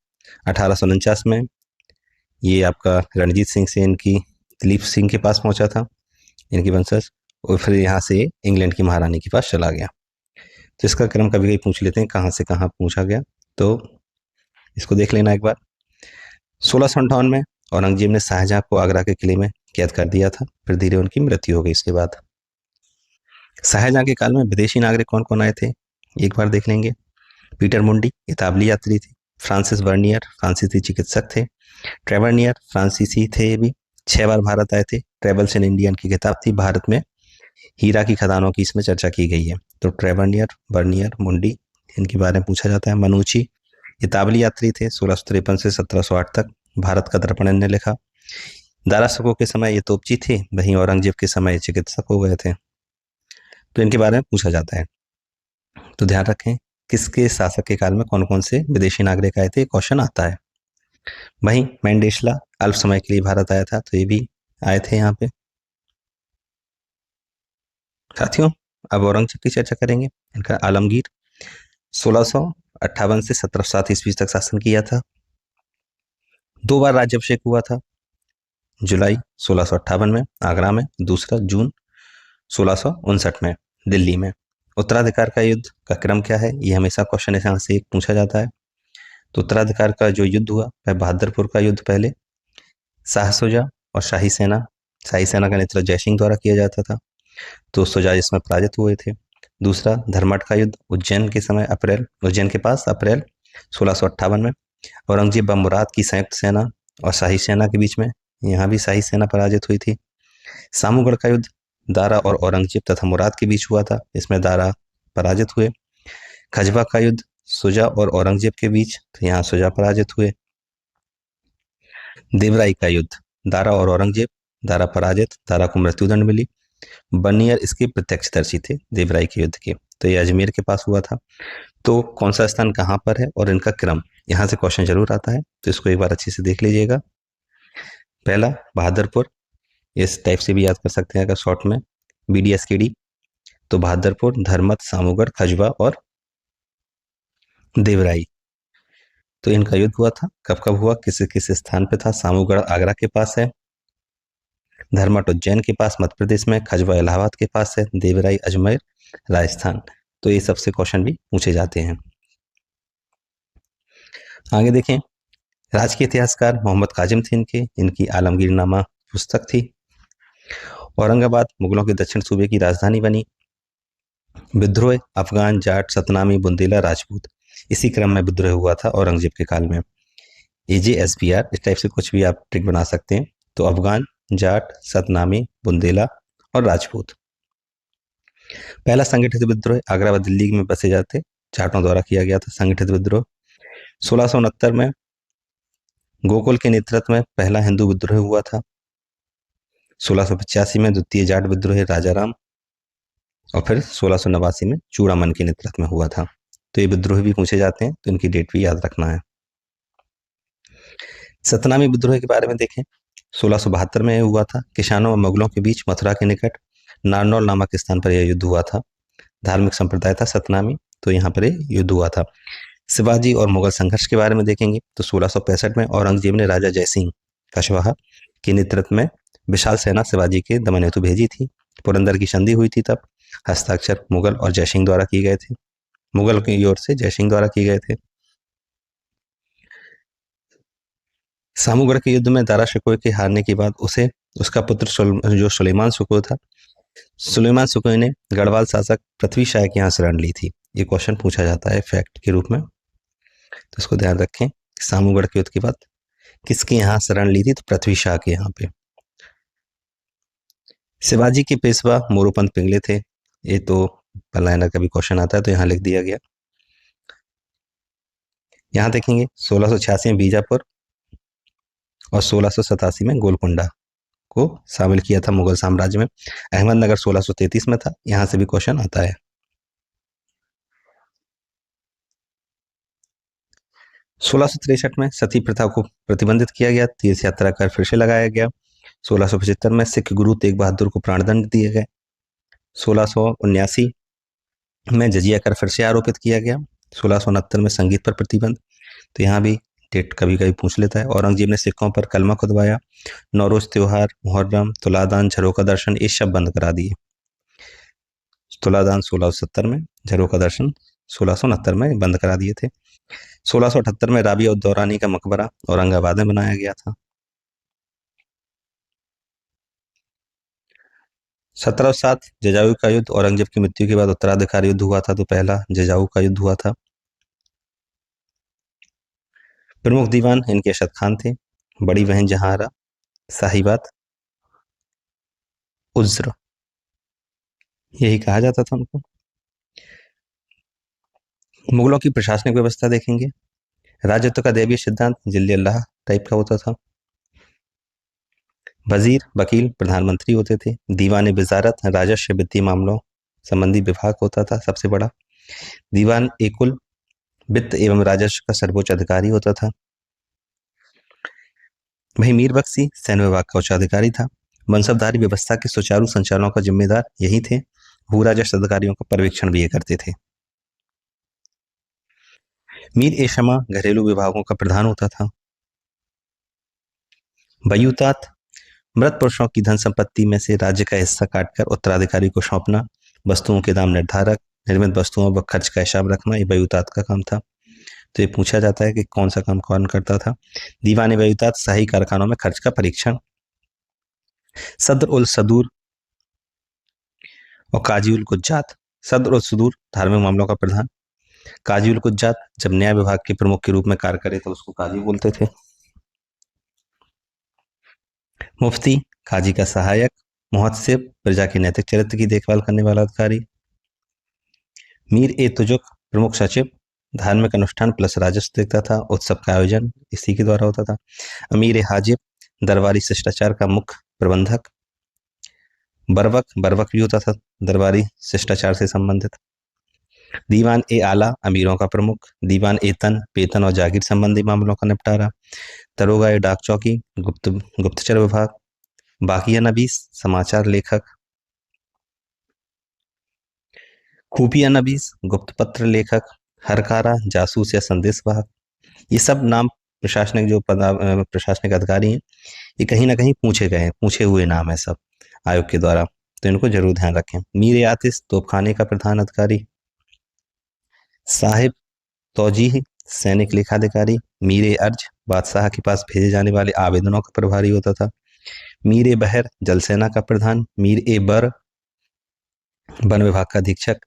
Speaker 1: 1849 में ये आपका रणजीत सिंह से इनकी दिलीप सिंह के पास पहुंचा था, इनकी वंशज, और फिर यहाँ से इंग्लैंड की महारानी के पास चला गया। तो इसका क्रम कभी कभी पूछ लेते हैं कहाँ से कहाँ पूछा गया, तो इसको देख लेना एक बार। 1658 में औरंगजेब ने शाहजहां को आगरा के किले में कैद कर दिया था, फिर धीरे उनकी मृत्यु हो गई इसके बाद। शाहजहां के काल में विदेशी नागरिक कौन कौन आए थे, एक बार देख लेंगे। पीटर मुंडी इतालवी यात्री थे। फ्रांसिस बर्नियर फ्रांसीसी चिकित्सक थे। ट्रेवर्नियर फ्रांसीसी थे, ये भी 6 बार भारत आए थे। ट्रेवल्स इन इंडियन की किताब थी, भारत में हीरा की खदानों की इसमें चर्चा की गई है। तो ट्रेवर्नियर, बर्नियर, मुंडी, इनके बारे में पूछा जाता है। मनुची इतालवी यात्री थे, 1653 से 1708 तक। भारत का दर्पण इन्होंने लिखा। दारा शको के समय ये तोपची थे, वहीं औरंगजेब के समय ये चिकित्सक हो गए थे। तो इनके बारे में पूछा जाता है, तो ध्यान रखें किसके शासक के काल में कौन कौन से विदेशी नागरिक आए थे, क्वेश्चन आता है। वहीं मैंडेशला अल्प समय के लिए भारत आया था, तो ये भी आए थे यहाँ पे। साथियों अब औरंगजेब की चर्चा करेंगे। इनका आलमगीर 1658 से 1707 ईस्वी तक शासन किया था। 2 बार राज्याभिषेक हुआ था, जुलाई 1658 में आगरा में, दूसरा जून 1659 में दिल्ली में। उत्तराधिकार का युद्ध का क्रम क्या है, ये हमेशा क्वेश्चन यहाँ से एक पूछा जाता है। तो उत्तराधिकार का जो युद्ध हुआ वह बहादुरपुर का युद्ध पहले शाह शुजा और शाही सेना का नेतृत्व जयसिंह द्वारा किया जाता था, तो शुजा इसमें पराजित हुए थे। दूसरा धर्मठ का युद्ध उज्जैन के पास अप्रैल 1658 में औरंगजेब व मुराद की संयुक्त सेना और शाही सेना के बीच में, यहाँ भी शाही सेना पराजित हुई थी। सामूगढ़ का युद्ध दारा और औरंगजेब तथा मुराद के बीच हुआ था, इसमें दारा पराजित हुए। खजवा का युद्ध शुजा और औरंगजेब के बीच, तो यहाँ शुजा पराजित हुए। देवराई का युद्ध दारा और औरंगजेब, दारा पराजित, दारा को मृत्युदंड मिली। बर्नियर इसके प्रत्यक्षदर्शी थे देवराई के युद्ध के, तो ये अजमेर के पास हुआ था। तो कौन सा स्थान कहाँ पर है और इनका क्रम, यहाँ से क्वेश्चन जरूर आता है, तो इसको एक बार अच्छे से देख लीजिएगा। पहला बहादुरपुर, इस टाइप से भी याद कर सकते हैं अगर शॉर्ट में, BDSKD। तो बहादुरपुर, धर्मत, सामूगढ़, खजवा और देवराई, तो इनका युद्ध हुआ था। कब कब हुआ, किस किस स्थान पे था। सामूगढ़ आगरा के पास है, धर्मट उज्जैन के पास मध्य प्रदेश में, खजवा इलाहाबाद के पास है, देवराई अजमेर राजस्थान। तो ये सबसे क्वेश्चन भी पूछे जाते हैं। आगे देखें, राजकीय इतिहासकार मोहम्मद काजिम थे इनकी आलमगीरनामा पुस्तक थी। औरंगाबाद मुगलों के दक्षिण सूबे की राजधानी बनी। विद्रोह अफगान, जाट, सतनामी, बुंदेला, राजपूत, इसी क्रम में विद्रोह हुआ था औरंगजेब के काल में। AJSBR इस टाइप से कुछ भी आप ट्रिक बना सकते हैं। तो अफगान, जाट, सतनामी, बुंदेला और राजपूत। पहला संगठित विद्रोह आगरा व दिल्ली में बसे जाते जाटों द्वारा किया गया था। संगठित विद्रोह 1669 में गोकुल के नेतृत्व में पहला हिंदू विद्रोह हुआ था। 1685 में द्वितीय जाट विद्रोह राजाराम, और फिर 1689 में चूड़ामन के नेतृत्व में हुआ था। तो ये विद्रोह भी पूछे जाते हैं, तो इनकी डेट भी याद रखना है। सतनामी विद्रोह के बारे में देखें, 1672 में हुआ था। किसानों और मुगलों के बीच मथुरा के निकट नारनौल नामक स्थान पर यह युद्ध हुआ था। धार्मिक संप्रदाय था सतनामी, तो यहाँ पर युद्ध हुआ था। शिवाजी और मुगल संघर्ष के बारे में देखेंगे तो 1665 में औरंगजेब ने राजा जयसिंह कशवाहा के नेतृत्व में विशाल सेना शिवाजी के दमन हेतु भेजी थी। पुरंदर की संधि हुई थी तब। हस्ताक्षर मुगल और जयसिंह द्वारा किए गए थे, मुगल की ओर से जयसिंह द्वारा किए गए थे। सामूगढ़ के युद्ध में दारा शिकोह के हारने के बाद उसका पुत्र जो सुलेमान शिकोह था, सुलेमान शिकोह ने गढ़वाल शासक पृथ्वी शाह के यहाँ शरण ली थी। ये क्वेश्चन पूछा जाता है फैक्ट के रूप में, तो इसको ध्यान रखें। सामूगढ़ के युद्ध के बाद किसके यहाँ शरण ली थी? तो पृथ्वी शाह के यहाँ पे। शिवाजी के पेशवा मोरोपंत पिंगले थे। ये तो लाइनर का भी क्वेश्चन आता है तो यहाँ लिख दिया गया। यहाँ देखेंगे 1686 में बीजापुर और 1687 में गोलकुंडा को शामिल किया था मुगल साम्राज्य में। अहमदनगर 1633 में था। यहाँ से भी क्वेश्चन आता है। 1663 में सती प्रथा को प्रतिबंधित किया गया। तीर्थ यात्रा कर फिर से लगाया गया। 1675 में सिख गुरु तेग बहादुर को प्राणदंड दिए गए। 1679 में जजिया कर फिर से आरोपित किया गया। 1669 में संगीत पर प्रतिबंध। तो यहाँ भी डेट कभी कभी पूछ लेता है। औरंगजेब ने सिखों पर कलमा खुदवाया। नौरोज त्योहार, मुहर्रम, तुलादान, झरोका दर्शन ये सब बंद करा दिए। तुलादान 1670 में, झरोका दर्शन 1669 में बंद करा दिए थे। 1678 में राबिया उद दौरानी का मकबरा औरंगाबाद में बनाया गया था। 1707 जजायू का युद्ध, औरंगजेब की मृत्यु के बाद उत्तराधिकारी युद्ध हुआ था। तो पहला जजायू का युद्ध हुआ था। प्रमुख दीवान इनके अशद खान थे। बड़ी बहन जहांरा, साहिबात, उज्र, यही कहा जाता था उनको। मुगलों की प्रशासनिक व्यवस्था देखेंगे। राजत्व का दैवीय सिद्धांत जिल्ली अल्लाह टाइप का होता था। वजीर, वकील, प्रधानमंत्री होते थे। दीवान वजारत राजस्व वित्तीय मामलों संबंधी विभाग होता था सबसे बड़ा। दीवान ए कुल वित्त एवं राजस्व का सर्वोच्च अधिकारी होता था। वही मीर बख्शी सैन्य विभाग का उच्चाधिकारी था। मनसबदारी व्यवस्था के सुचारू संचालन का जिम्मेदार यही थे। भू राजस्व अधिकारियों का पर्यवेक्षण भी ये करते थे। मीर ए शमा घरेलू विभागों का प्रधान होता था। बयूतात मृत पुरुषों की धन संपत्ति में से राज्य का हिस्सा काटकर उत्तराधिकारी को सौंपना। वस्तुओं के दाम निर्धारक, निर्मित वस्तुओं व खर्च का हिसाब रखना ये बयूतात का काम था। तो ये पूछा जाता है कि कौन सा काम कौन करता था। दीवान बयूतात शाही कारखानों में खर्च का परीक्षण। सद्र उल सदूर और काजी उल कुज्जात। सद्र उल सदूर धार्मिक मामलों का प्रधान। काजी उल कुज्जात जब न्याय विभाग के प्रमुख के रूप में कार्य करे तो उसको काजी बोलते थे। मुफ्ती काजी का सहायक। मुहत्सिब प्रजा के नैतिक चरित्र की देखभाल करने वाला अधिकारी। मीर ए तुजुक प्रमुख सचिव, धार्मिक अनुष्ठान प्लस राजस्व देखता था। उत्सव का आयोजन इसी के द्वारा होता था। अमीर ए हाजिब दरबारी शिष्टाचार का मुख्य प्रबंधक। बरवक, बरवक भी होता था दरबारी शिष्टाचार से संबंधित। दीवान ए आला अमीरों का प्रमुख। दीवान ए तन वेतन और जागीर संबंधी मामलों का निपटारा। दरोगा ए डाक चौकी गुप्तचर विभाग। बाकिया नबीस समाचार लेखक। खुफिया नबीस गुप्त पत्र लेखक। हरकारा जासूस या संदेश वाहक। ये सब नाम प्रशासनिक जो प्रशासनिक अधिकारी हैं ये कहीं ना कहीं पूछे गए हैं, पूछे हुए नाम है सब आयोग के द्वारा, तो इनको जरूर ध्यान रखें। मीर आतिश तोपखाने का प्रधान अधिकारी। साहिब तौजीह सैनिक लेखाधिकारी। मीर अर्ज बादशाह के पास भेजे जाने वाले आवेदनों का प्रभारी होता था। मीर बहर जल सेना का प्रधान। मीर ए बर वन विभाग का अधीक्षक।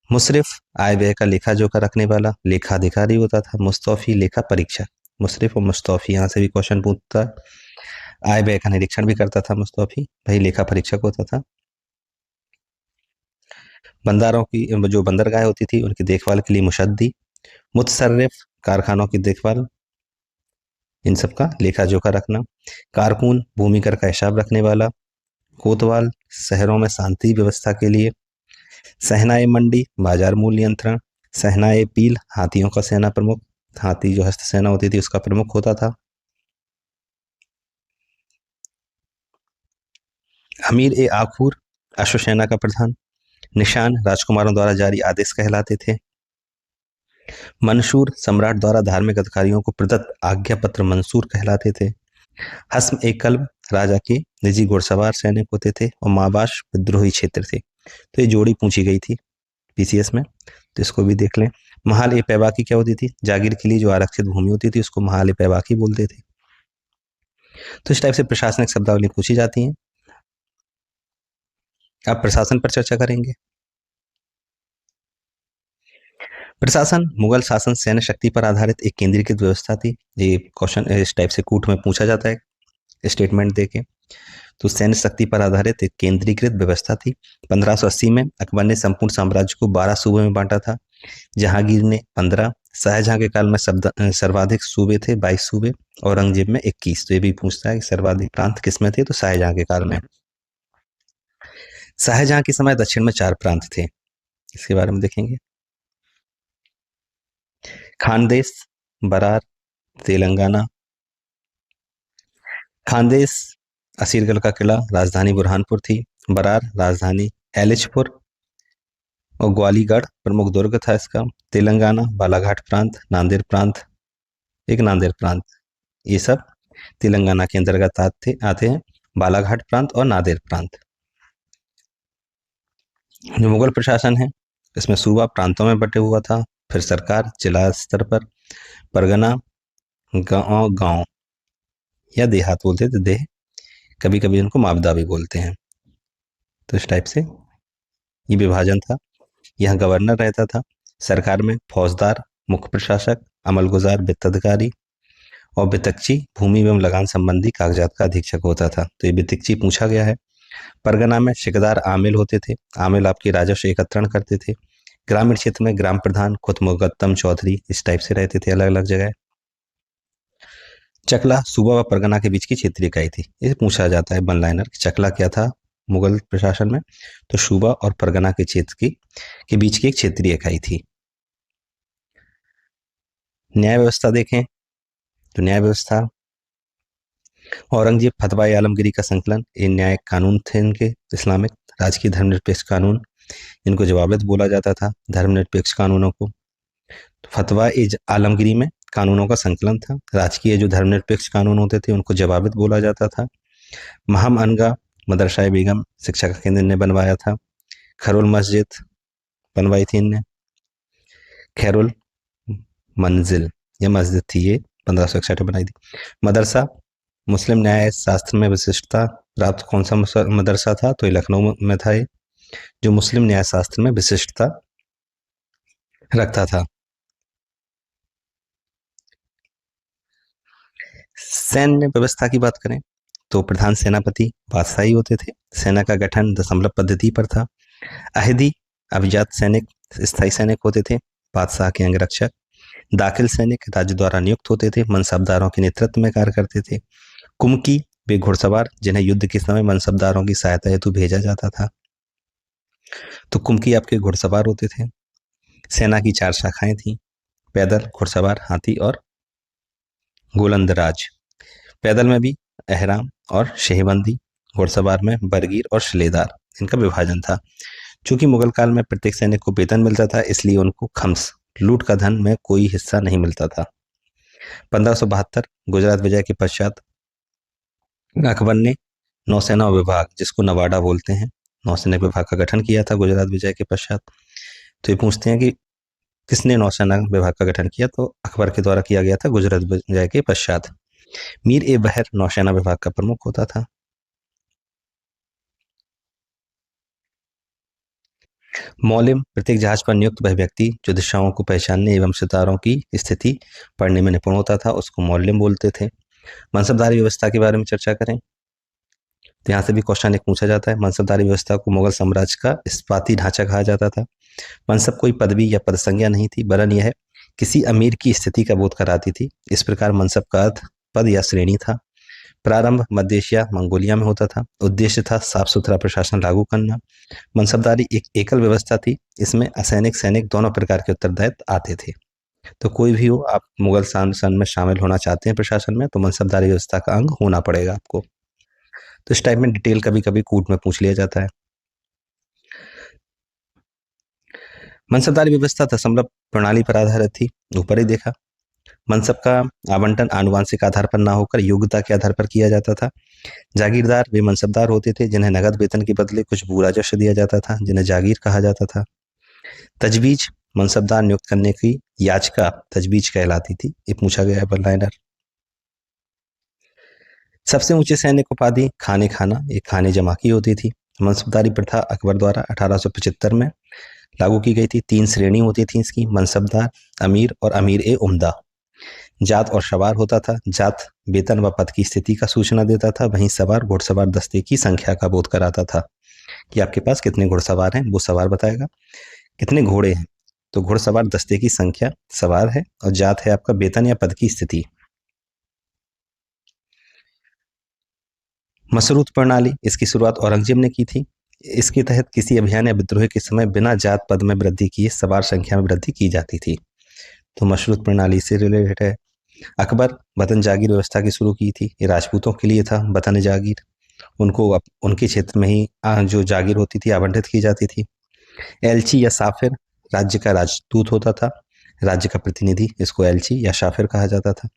Speaker 1: मुशरिफ आय व्यय का लेखा जोखा रखने वाला लेखाधिकारी होता था। मुस्तौफी लेखा परीक्षक। मुशरिफ और मुस्तौफी यहाँ से भी क्वेश्चन पूछता है। आय व्यय का निरीक्षण भी करता था मुस्तौफी, वही लेखा परीक्षक होता था। बंदरों की जो बंदरगाह होती थी उनकी देखभाल के लिए मुशद्दी। मुतसर्रिफ कारखानों की देखभाल, इन सब का लेखा जोखा रखना। कारकुन भूमि कर का हिसाब रखने वाला। कोतवाल शहरों में शांति व्यवस्था के लिए। सहनाए मंडी बाजार मूल्य नियंत्रण। सहनाए पील हाथियों का सेना प्रमुख, हाथी जो हस्त सेना होती थी उसका प्रमुख होता था। अमीर ए आखूर अश्वसेना का प्रधान। निशान राजकुमारों द्वारा जारी आदेश कहलाते थे। मंशूर सम्राट द्वारा धार्मिक अधिकारियों को प्रदत्त आज्ञा पत्र मंसूर कहलाते थे। हस्म ए कल्ब राजा के निजी घुड़सवार सैनिक होते थे और माबाश विद्रोही क्षेत्र थे। तो ये जोड़ी पूछी गई थी पीसीएस में, तो इसको भी देख लें। महाल ए पैबाकी क्या होती थी? जागीर के लिए जो आरक्षित भूमि होती थी उसको महाल ए पैबाकी बोलते थे। तो इस टाइप से प्रशासनिक शब्दावली पूछी जाती हैं। अब प्रशासन पर चर्चा करेंगे। प्रशासन मुगल शासन सैन्य शक्ति पर आधारित एक केंद्रीकृत व्यवस्था थी। ये क्वेश्चन इस टाइप से कूट में पूछा जाता है स्टेटमेंट देके। तो सैन्य शक्ति पर आधारित एक केंद्रीकृत व्यवस्था थी। 1580 में अकबर ने संपूर्ण साम्राज्य को 12 सूबों में बांटा था। जहांगीर ने 15, शाहजहां के काल में सर्वाधिक सूबे थे 22 सूबे, औरंगजेब में 21। तो ये भी पूछता है कि सर्वाधिक प्रांत किसमें थे, तो शाहजहां के काल में। शाहजहां के समय दक्षिण में 4 प्रांत थे, इसके बारे में देखेंगे। खानदेश, बरार, तेलंगाना। खानदेश असीरगढ़ का किला, राजधानी बुरहानपुर थी। बरार राजधानी एलिचपुर और ग्वालीगढ़ प्रमुख दुर्ग था इसका। तेलंगाना बालाघाट प्रांत, नांदेड़ प्रांत, एक नांदेड़ प्रांत, ये सब तेलंगाना के अंतर्गत आते हैं, बालाघाट प्रांत और नांदेड़ प्रांत। जो मुगल प्रशासन है इसमें सूबा प्रांतों में बटे हुआ था, फिर सरकार जिला स्तर पर, परगना, गांव या देहात बोलते थे, देह, कभी कभी उनको माबदा भी बोलते हैं। तो इस टाइप से ये विभाजन था। यहाँ गवर्नर रहता था। सरकार में फौजदार, मुख्य प्रशासक, अमलगुजार, वित्त अधिकारी और वित्तकची भूमि एवं लगान संबंधी कागजात का अधीक्षक होता था। तो ये वित्तकची पूछा गया है। परगना में शिकदार आमिल होते थे। आमिल आपकी राजस्व एकत्रण करते थे। ग्रामीण क्षेत्र में ग्राम प्रधान, खुद मुकद्दम चौधरी, इस टाइप से रहते थे अलग अलग जगह। चकला सूबा व परगना के बीच की क्षेत्रीय इकाई थी। ये पूछा जाता है वन लाइनर, चकला क्या था मुगल प्रशासन में, तो सूबा और परगना के क्षेत्र के बीच की एक क्षेत्रीय इकाई थी। न्याय व्यवस्था देखें तो न्याय व्यवस्था औरंगजेब फतवा आलमगीरी का संकलन, ये न्यायिक कानून थे इनके, इस्लामिक राजकीय धर्मनिरपेक्ष कानून, इनको जवाबित बोला जाता था धर्मनिरपेक्ष कानूनों को। फतवा आलमगीरी में कानूनों का संकलन था। राजकीय जो धर्मनिरपेक्ष कानून होते थे उनको जवाबित बोला जाता था। महम अनगा मदरसा बेगम शिक्षा का केंद्र ने बनवाया था। खैरुल मस्जिद बनवाई थी इनने। खैरुल मंजिल ये मस्जिद थी, ये 1561 में बनाई थी। मदरसा मुस्लिम न्याय शास्त्र में विशिष्टता प्राप्त कौन सा मदरसा था, तो ये लखनऊ में था, ये जो मुस्लिम न्याय शास्त्र में विशिष्टता रखता था। सैन्य व्यवस्था की बात करें तो प्रधान सेनापति बादशाही होते थे। सेना का गठन दशमलव पद्धति पर था। अहदी अभिजात सैनिक स्थायी सैनिक होते थे, बादशाह के अंगरक्षक। दाखिल सैनिक राज्य द्वारा नियुक्त होते थे, मनसबदारों के नेतृत्व में कार्य करते थे। कुमकी वे घुड़सवार जिन्हें युद्ध के समय मनसबदारों की सहायता हेतु भेजा जाता था। तो कुमकी आपके घुड़सवार होते थे। सेना की 4 शाखाएं थी, पैदल, घुड़सवार, हाथी और गोलंदराज। पैदल में भी अहराम और शेहबंदी, घुड़सवार में बरगीर और शिलेदार, इनका विभाजन था। चूंकि मुगल काल में प्रत्येक सैनिक को वेतन मिलता था, इसलिए उनको खम्स लूट का धन में कोई हिस्सा नहीं मिलता था। 1572 गुजरात विजय के पश्चात अकबर ने नौसेना विभाग, जिसको नवाडा बोलते हैं, नौसेना विभाग का गठन किया था गुजरात विजय के पश्चात। तो ये पूछते हैं कि किसने नौसेना विभाग का गठन किया, तो अकबर के द्वारा किया गया था गुजरात विजय के पश्चात। मीर ए बहर नौसेना विभाग का प्रमुख होता था। मौलिम प्रत्येक जहाज पर नियुक्त वह व्यक्ति जो दिशाओं को पहचानने एवं सितारों की स्थिति पढ़ने में निपुण होता था, उसको मौलिम बोलते थे। मनसबदारी व्यवस्था के बारे में चर्चा करें तो यहाँ से भी क्वेश्चन एक पूछा जाता है। मनसबदारी व्यवस्था को मुगल साम्राज्य का इस्पाती ढांचा कहा जाता था। मनसब कोई पदवी या पदसंज्ञा नहीं थी, वरन यह किसी अमीर की स्थिति का बोध कराती थी। इस प्रकार मनसब का अर्थ पद या श्रेणी था। प्रारंभ मध्य एशिया मंगोलिया में होता था। उद्देश्य था साफ सुथरा प्रशासन लागू करना। मनसबदारी एक एकल व्यवस्था थी, इसमें असैनिक सैनिक दोनों प्रकार के उत्तरदायित्व आते थे। तो कोई भी हो, आप मुगल शासन में शामिल होना चाहते हैं प्रशासन में, तो मनसबदारी व्यवस्था का अंग होना पड़ेगा आपको। तो इस टाइप में डिटेल कभी कभी कूट में पूछ लिया जाता है। मनसबदारी व्यवस्था दशमलव प्रणाली पर आधारित थी, ऊपर ही देखा। मनसब का आवंटन आनुवांशिक आधार पर ना होकर योग्यता के आधार पर किया जाता था। जागीरदार वे मनसबदार होते थे जिन्हें नगद वेतन के बदले कुछ भू राजस्व दिया जाता था, जिन्हें जागीर कहा जाता था। तजवीज मनसबदार नियुक्त करने की याचिका तजवीज कहलाती थी। ये पूछा गया है वन लाइनर। सबसे ऊंचे सैनिक उपाधि खाने खाना, एक खाने जमा की होती थी। मनसबदारी प्रथा अकबर द्वारा 1875 में लागू की गई थी। 3 श्रेणी होती थी इसकी, मनसबदार, अमीर और अमीर ए उम्दा। जात और सवार होता था। जात वेतन व पद की स्थिति का सूचना देता था, वहीं सवार घुड़सवार दस्ते की संख्या का बोध कराता था कि आपके पास कितने घुड़सवार हैं, वो सवार बताएगा। कितने घोड़े हैं, तो घुड़सवार दस्ते की संख्या सवार है, और जात है आपका वेतन या पद की स्थिति। मशरूत प्रणाली, इसकी शुरुआत औरंगजेब ने की थी। इसके तहत किसी अभियान या विद्रोह के समय बिना जात पद में वृद्धि किए सवार संख्या में वृद्धि की जाती थी। तो मशरूत प्रणाली से रिलेटेड है। अकबर वतन जागीर व्यवस्था की शुरू की थी। ये राजपूतों के लिए था वतन जागीर। उनको उनके क्षेत्र में ही जो जागीर होती थी आवंटित की जाती थी। एलची या साफिर राज्य का राजदूत होता था। राज्य का प्रतिनिधि, इसको एलची या साफिर कहा जाता था।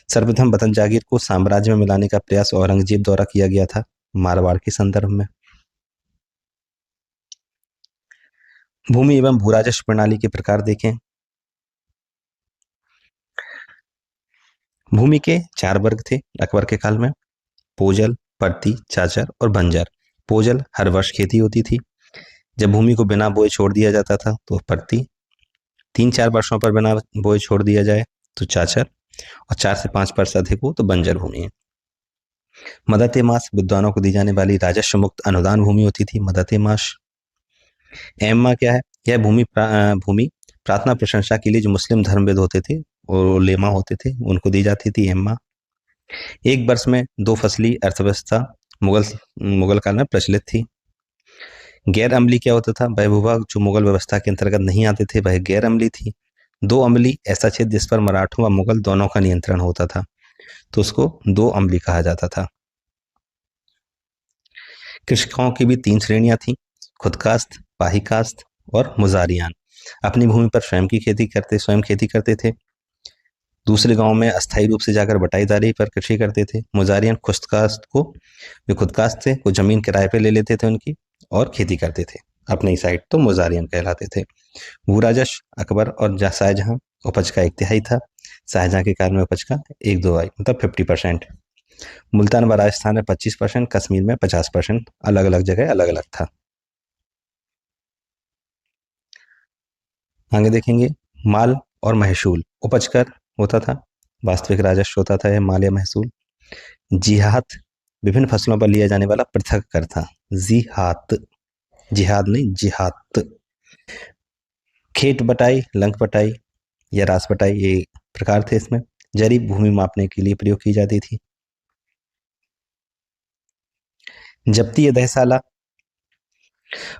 Speaker 1: सर्वप्रथम वतन जागीर को साम्राज्य में मिलाने का प्रयास औरंगजेब द्वारा किया गया था, मारवाड़ के संदर्भ में। भूमि एवं भू राजस्व प्रणाली के प्रकार देखें। भूमि के 4 वर्ग थे अकबर के काल में: पोजल, परती, चाचर और बंजर। पोजल हर वर्ष खेती होती थी। जब भूमि को बिना बोए छोड़ दिया जाता था तो परती, 3-4 वर्षों पर बिना बोए छोड़ दिया जाए तो चाचर, और 4 से 5 वर्ष अधिक हो तो बंजर भूमि है। मदत मास विद्वानों को दी जाने वाली राजस्व मुक्त अनुदान भूमि होती थी, मदत मास। एम्मा क्या है? यह भूमि प्रार्थना प्रशंसा के लिए जो मुस्लिम धर्मवेद होते थे और लेमा होते थे उनको दी जाती थी एम्मा। एक वर्ष में 2 फसली अर्थव्यवस्था मुगल मुगल काल में प्रचलित थी। गैर अमली क्या होता था? वह भूभाग जो मुगल व्यवस्था के अंतर्गत नहीं आते थे वह गैर अमली थी। 2 अमली ऐसा क्षेत्र जिस पर मराठों व मुगल दोनों का नियंत्रण होता था, तो उसको 2 अमली कहा जाता था। कृषकों की भी 3 श्रेणियां थी: खुदकास्त, पाहीकास्त और मुजारियान। अपनी भूमि पर स्वयं खेती करते थे। दूसरे गांव में अस्थायी रूप से जाकर बटाईदारी पर कृषि करते थे। मुजारियन खुदकास्त को, जो खुदकास्त थे वो जमीन किराए पे ले लेते थे उनकी और खेती करते थे अपनी साइड, तो मुजारियन कहलाते थे। भू राजस्व अकबर और शाहजहां, उपज का 1/3 था। शाहजहां के काल में उपज का 1/2 मतलब 50%। मुल्तान व राजस्थान में 25%, कश्मीर में 50%, अलग अलग जगह अलग अलग था। आगे देखेंगे माल और महसूल। उपज कर होता था, वास्तविक राजस्व होता था यह माल या महसूल। जिहात, विभिन्न फसलों पर लिया जाने वाला पृथक कर था। जिहात, जिहाद नहीं, जिहात। खेत बटाई, लंक बटाई या रास बटाई, ये प्रकार थे इसमें। जरी भूमि मापने के लिए प्रयोग की जाती थी। जब्ती या दहसाला,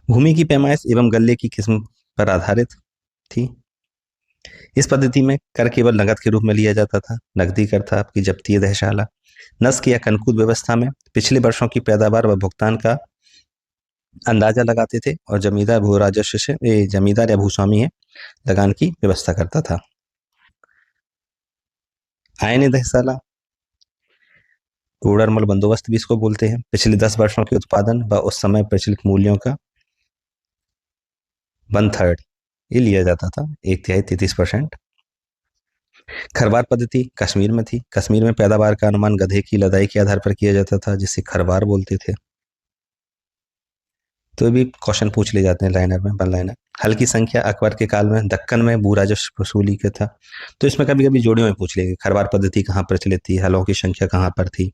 Speaker 1: भूमि की पैमाइश एवं गल्ले की किस्म पर आधारित थी। इस पद्धति में कर केवल नगद के रूप में लिया जाता था। नकदी कर था आपकी जब्ती या दहसाला। नस्क या कनकूद व्यवस्था में पिछले वर्षों की पैदावार व भुगतान का अंदाजा लगाते थे, और जमींदार भू राजस्व से जमींदार या भूस्वामी है लगान की व्यवस्था करता था। आयन दहसाला, कोड़रमल बंदोबस्त भी इसको बोलते हैं। पिछले 10 वर्षों के उत्पादन व उस समय प्रचलित मूल्यों का 1/3 ये लिया जाता था, 1/3 33%। खरवार पद्धति कश्मीर में थी। कश्मीर में पैदावार का अनुमान गधे की लदाई के आधार पर किया जाता था, जिसे खरवार बोलते थे। तो भी क्वेश्चन पूछ ले जाते हैं लाइनर में, वन लाइनर। हल की संख्या अकबर के काल में दक्कन में भू राजस्व वसूली का था, तो इसमें कभी कभी जोड़ियों में पूछ लेंगे खरवार पद्धति कहाँ प्रचलित थी, हलों की संख्या कहाँ पर थी।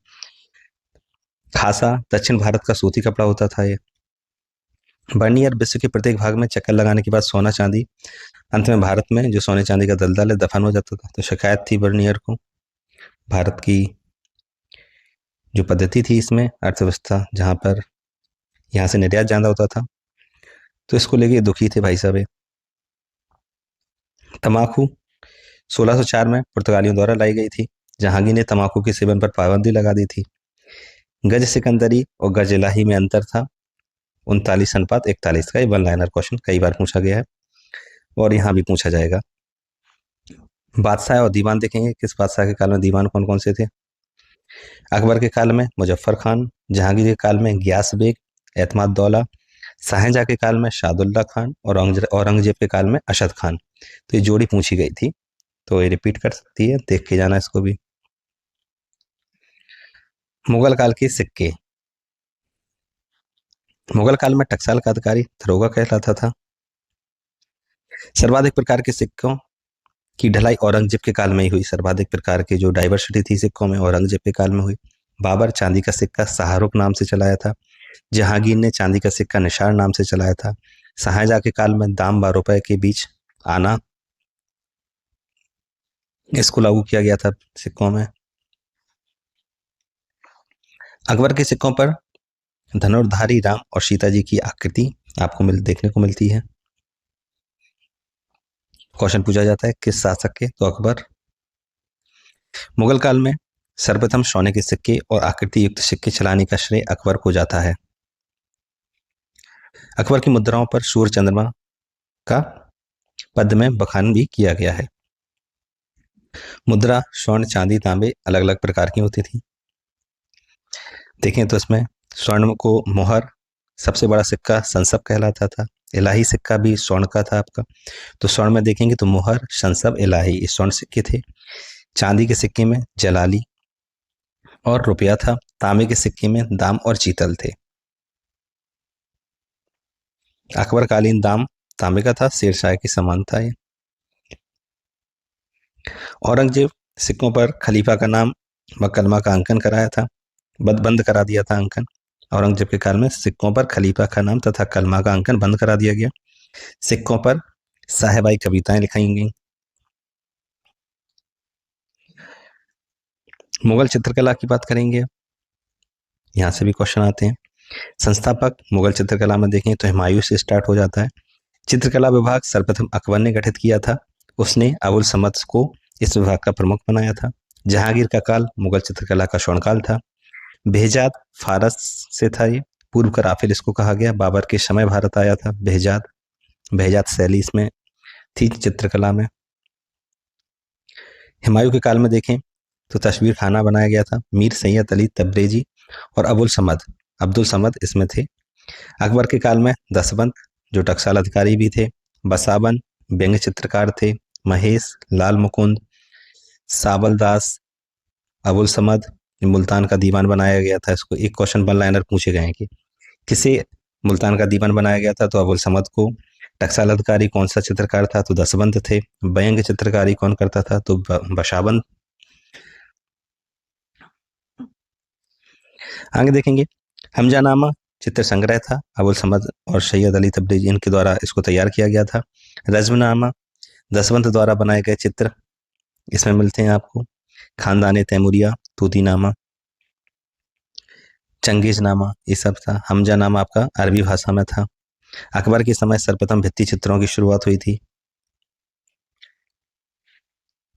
Speaker 1: खासा दक्षिण भारत का सूती कपड़ा होता था ये। बर्नियर, विश्व के प्रत्येक भाग में चक्कर लगाने के बाद सोना चांदी, अंत में भारत में जो सोने चांदी का दलदल है दफन हो जाता था, तो शिकायत थी बर्नियर को। भारत की जो पद्धति थी इसमें अर्थव्यवस्था, जहाँ पर यहाँ से निर्यात ज्यादा होता था, तो इसको लेके दुखी थे भाई साहब। तम्बाकू 1604 में पुर्तगालियों द्वारा लाई गई थी। जहांगीर ने तम्बाकू के सेवन पर पाबंदी लगा दी थी। गज सिकंदरी और गज इलाही में अंतर था 39:41 का। ये वन लाइनर क्वेश्चन कई बार पूछा गया है और यहाँ भी पूछा जाएगा। बादशाह और दीवान देखेंगे, किस बादशाह के काल में दीवान कौन कौन से थे। अकबर के काल में मुजफ्फर खान, जहांगीर के काल में गियास बेग, एतमाद दौला, शाहजहां के काल में शादुल्ला खान और औरंगजेब के काल में अशद खान। तो ये जोड़ी पूछी गई थी, तो ये रिपीट कर सकती है, देख के जाना इसको भी। मुगल काल के सिक्के। मुगल काल में टकसाल का अधिकारी दरोगा कहलाता था। सर्वाधिक प्रकार के सिक्कों की ढलाई औरंगजेब के काल में ही हुई। सर्वाधिक प्रकार की जो डाइवर्सिटी थी सिक्कों में, औरंगजेब के काल में हुई। बाबर चांदी का सिक्का शाहरुख नाम से चलाया था। जहांगीर ने चांदी का सिक्का निशार नाम से चलाया था। शाहजहां के काल में दाम 12 रुपए के बीच आना, इसको लागू किया गया था सिक्कों में। अकबर के सिक्कों पर धनुर्धारी राम और सीता जी की आकृति आपको देखने को मिलती है। क्वेश्चन पूछा जाता है किस शासक के, तो अकबर। मुगल काल में सर्वप्रथम सोने के सिक्के और आकृति युक्त सिक्के चलाने का श्रेय अकबर को जाता है। अकबर की मुद्राओं पर सूर्य चंद्रमा का पद में बखान भी किया गया है। मुद्रा स्वर्ण चांदी तांबे अलग अलग प्रकार की होती थी। देखें तो इसमें स्वर्ण को मोहर, सबसे बड़ा सिक्का संसब कहलाता था। इलाही सिक्का भी स्वर्ण का था आपका। तो स्वर्ण में देखेंगे तो मोहर, संसब, इलाही, ये स्वर्ण सिक्के थे। चांदी के सिक्के में जलाली और रुपया था। तांबे के सिक्के में दाम और चीतल थे। अकबरकालीन दाम तांबे का था, शेरशाह के समान था ये। औरंगजेब सिक्कों पर खलीफा का नाम व कलमा का अंकन कराया था, बंद करा दिया था अंकन। औरंगजेब के काल में सिक्कों पर खलीफा का नाम तथा कलमा का अंकन बंद करा दिया गया। सिक्कों पर साहेबाई कविताएं लिखाई गई। मुगल चित्रकला की बात करेंगे, यहाँ से भी क्वेश्चन आते हैं। संस्थापक मुगल चित्रकला में देखें तो हुमायूं से स्टार्ट हो जाता है। चित्रकला विभाग सर्वप्रथम अकबर ने गठित किया था। उसने अबुल समद को इस विभाग का प्रमुख बनाया था। जहांगीर का काल मुगल चित्रकला का स्वर्णकाल था। बेहजाद फारस से था, ये पूर्व का राफेल इसको कहा गया। बाबर के समय भारत आया था बेहजाद शैली इसमें थी चित्रकला में। हुमायूं के काल में देखें तो तस्वीर खाना बनाया गया था। मीर सैयद अली तब्रेजी और अब्दुल समद इसमें थे। अकबर के काल में दसवंत जो टकसाल अधिकारी भी थे, बसावन व्यंग्य चित्रकार थे, महेश, लाल मुकुंद, सावलदास, अबुल समद, मुल्तान का दीवान बनाया गया था। इसको एक क्वेश्चन वन लाइनर पूछे गए हैं कि किसे मुल्तान का दीवान बनाया गया था, तो अबुल समद को। टकसाल अधिकारी कौन सा चित्रकार था, तो दसवंत थे। व्यंग्य चित्रकारी कौन करता था, तो बसावन। आगे देखेंगे हमजानामा चित्र संग्रह था, अबुल समद और सैयद अली तब्रेजी इनके द्वारा इसको तैयार किया गया था। रज्मनामा दसवंत द्वारा बनाए गए चित्र इसमें मिलते हैं आपको। खानदान तैमूरिया, तूतीनामा, चंगेजनामा, ये सब था। हमजानामा आपका अरबी भाषा में था। अकबर के समय सर्वप्रथम भित्ति चित्रों की शुरुआत हुई थी।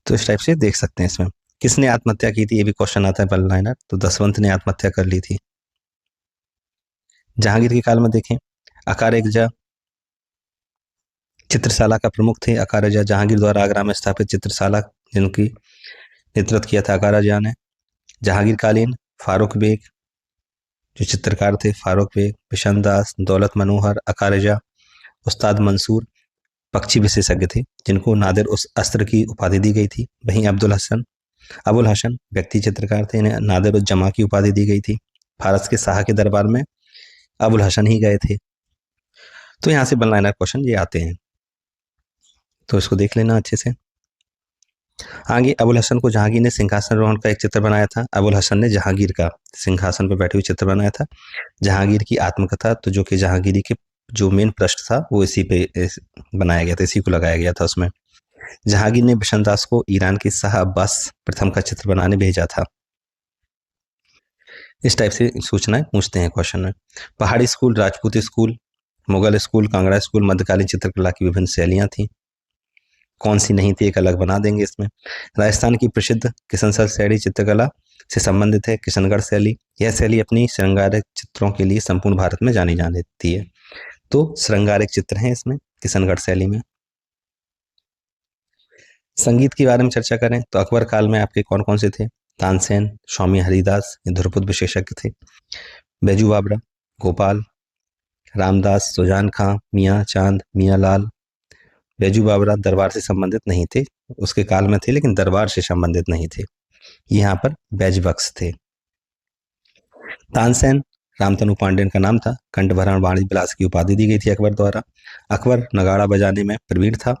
Speaker 1: तो इस टाइप से देख सकते हैं इसमें। किसने आत्महत्या की थी, ये भी क्वेश्चन आता है वन लाइनर, तो दसवंत ने आत्महत्या कर ली थी। जहांगीर के काल में देखें अकारेजा चित्रशाला का प्रमुख थे। अकारेजा जहांगीर द्वारा आगरा में स्थापित चित्रशाला जिनकी नेतृत्व किया था अकारेजा ने। जहांगीर कालीन फारूक बेग जो चित्रकार थे, फारूक बेग, बिशनदास, दौलत मनोहर, अकारेजा, उस्ताद मंसूर पक्षी विशेषज्ञ थे जिनको नादिर उस अस्त्र की उपाधि दी गई थी। वहीं अबुल हसन व्यक्ति चित्रकार थे, इन्हें नादिर उस जमा की उपाधि दी गई थी। फारस के शाह के दरबार में अबुल हसन ही गए थे। तो यहाँ से वन लाइनर क्वेश्चन ये आते हैं, तो इसको देख लेना अच्छे से। आगे अबुल हसन को जहांगीर ने सिंहासन रोहण का एक चित्र बनाया था। अबुल हसन ने जहांगीर का सिंहासन पर बैठे हुए चित्र बनाया था। जहांगीर की आत्मकथा, तो जो कि जहांगीरी के जो मेन पृष्ठ था वो इसी पे बनाया गया था, इसी को लगाया गया था उसमें। जहांगीर ने बिशनदास को ईरान के शाह अब्बास प्रथम का चित्र बनाने भेजा था। इस टाइप से सूचनाएं पूछते हैं क्वेश्चन में। पहाड़ी स्कूल, राजपूती school, Mughal school, Kangra school, मध्यकालीन चित्रकला की विभिन्न शैलियां थी। कौन सी नहीं थी एक अलग बना देंगे इसमें। राजस्थान की प्रसिद्ध किशनगढ़ शैली चित्रकला से संबंधित है। किशनगढ़ शैली, यह शैली अपनी श्रृंगारिक चित्रों के लिए संपूर्ण भारत में जानी जाती है। तो श्रृंगारिक चित्र हैं इसमें किशनगढ़ शैली में। संगीत के बारे में चर्चा करें तो अकबर काल में आपके कौन कौन से थे। तानसेन, स्वामी हरिदास ध्रुपद विशेषज्ञ थे। बैजू बावरा, गोपाल, रामदास, सुजान खां, मियाँ चांद, मियाँ लाल। बैजू बावरा दरबार से संबंधित नहीं थे, उसके काल में थे लेकिन दरबार से संबंधित नहीं थे। यहाँ पर बैज बख्श थे। तानसेन रामतनु पांडेन का नाम था। कंठभरण वाणी विलास की उपाधि दी गई थी अकबर द्वारा। अकबर नगाड़ा बजाने में प्रवीण था।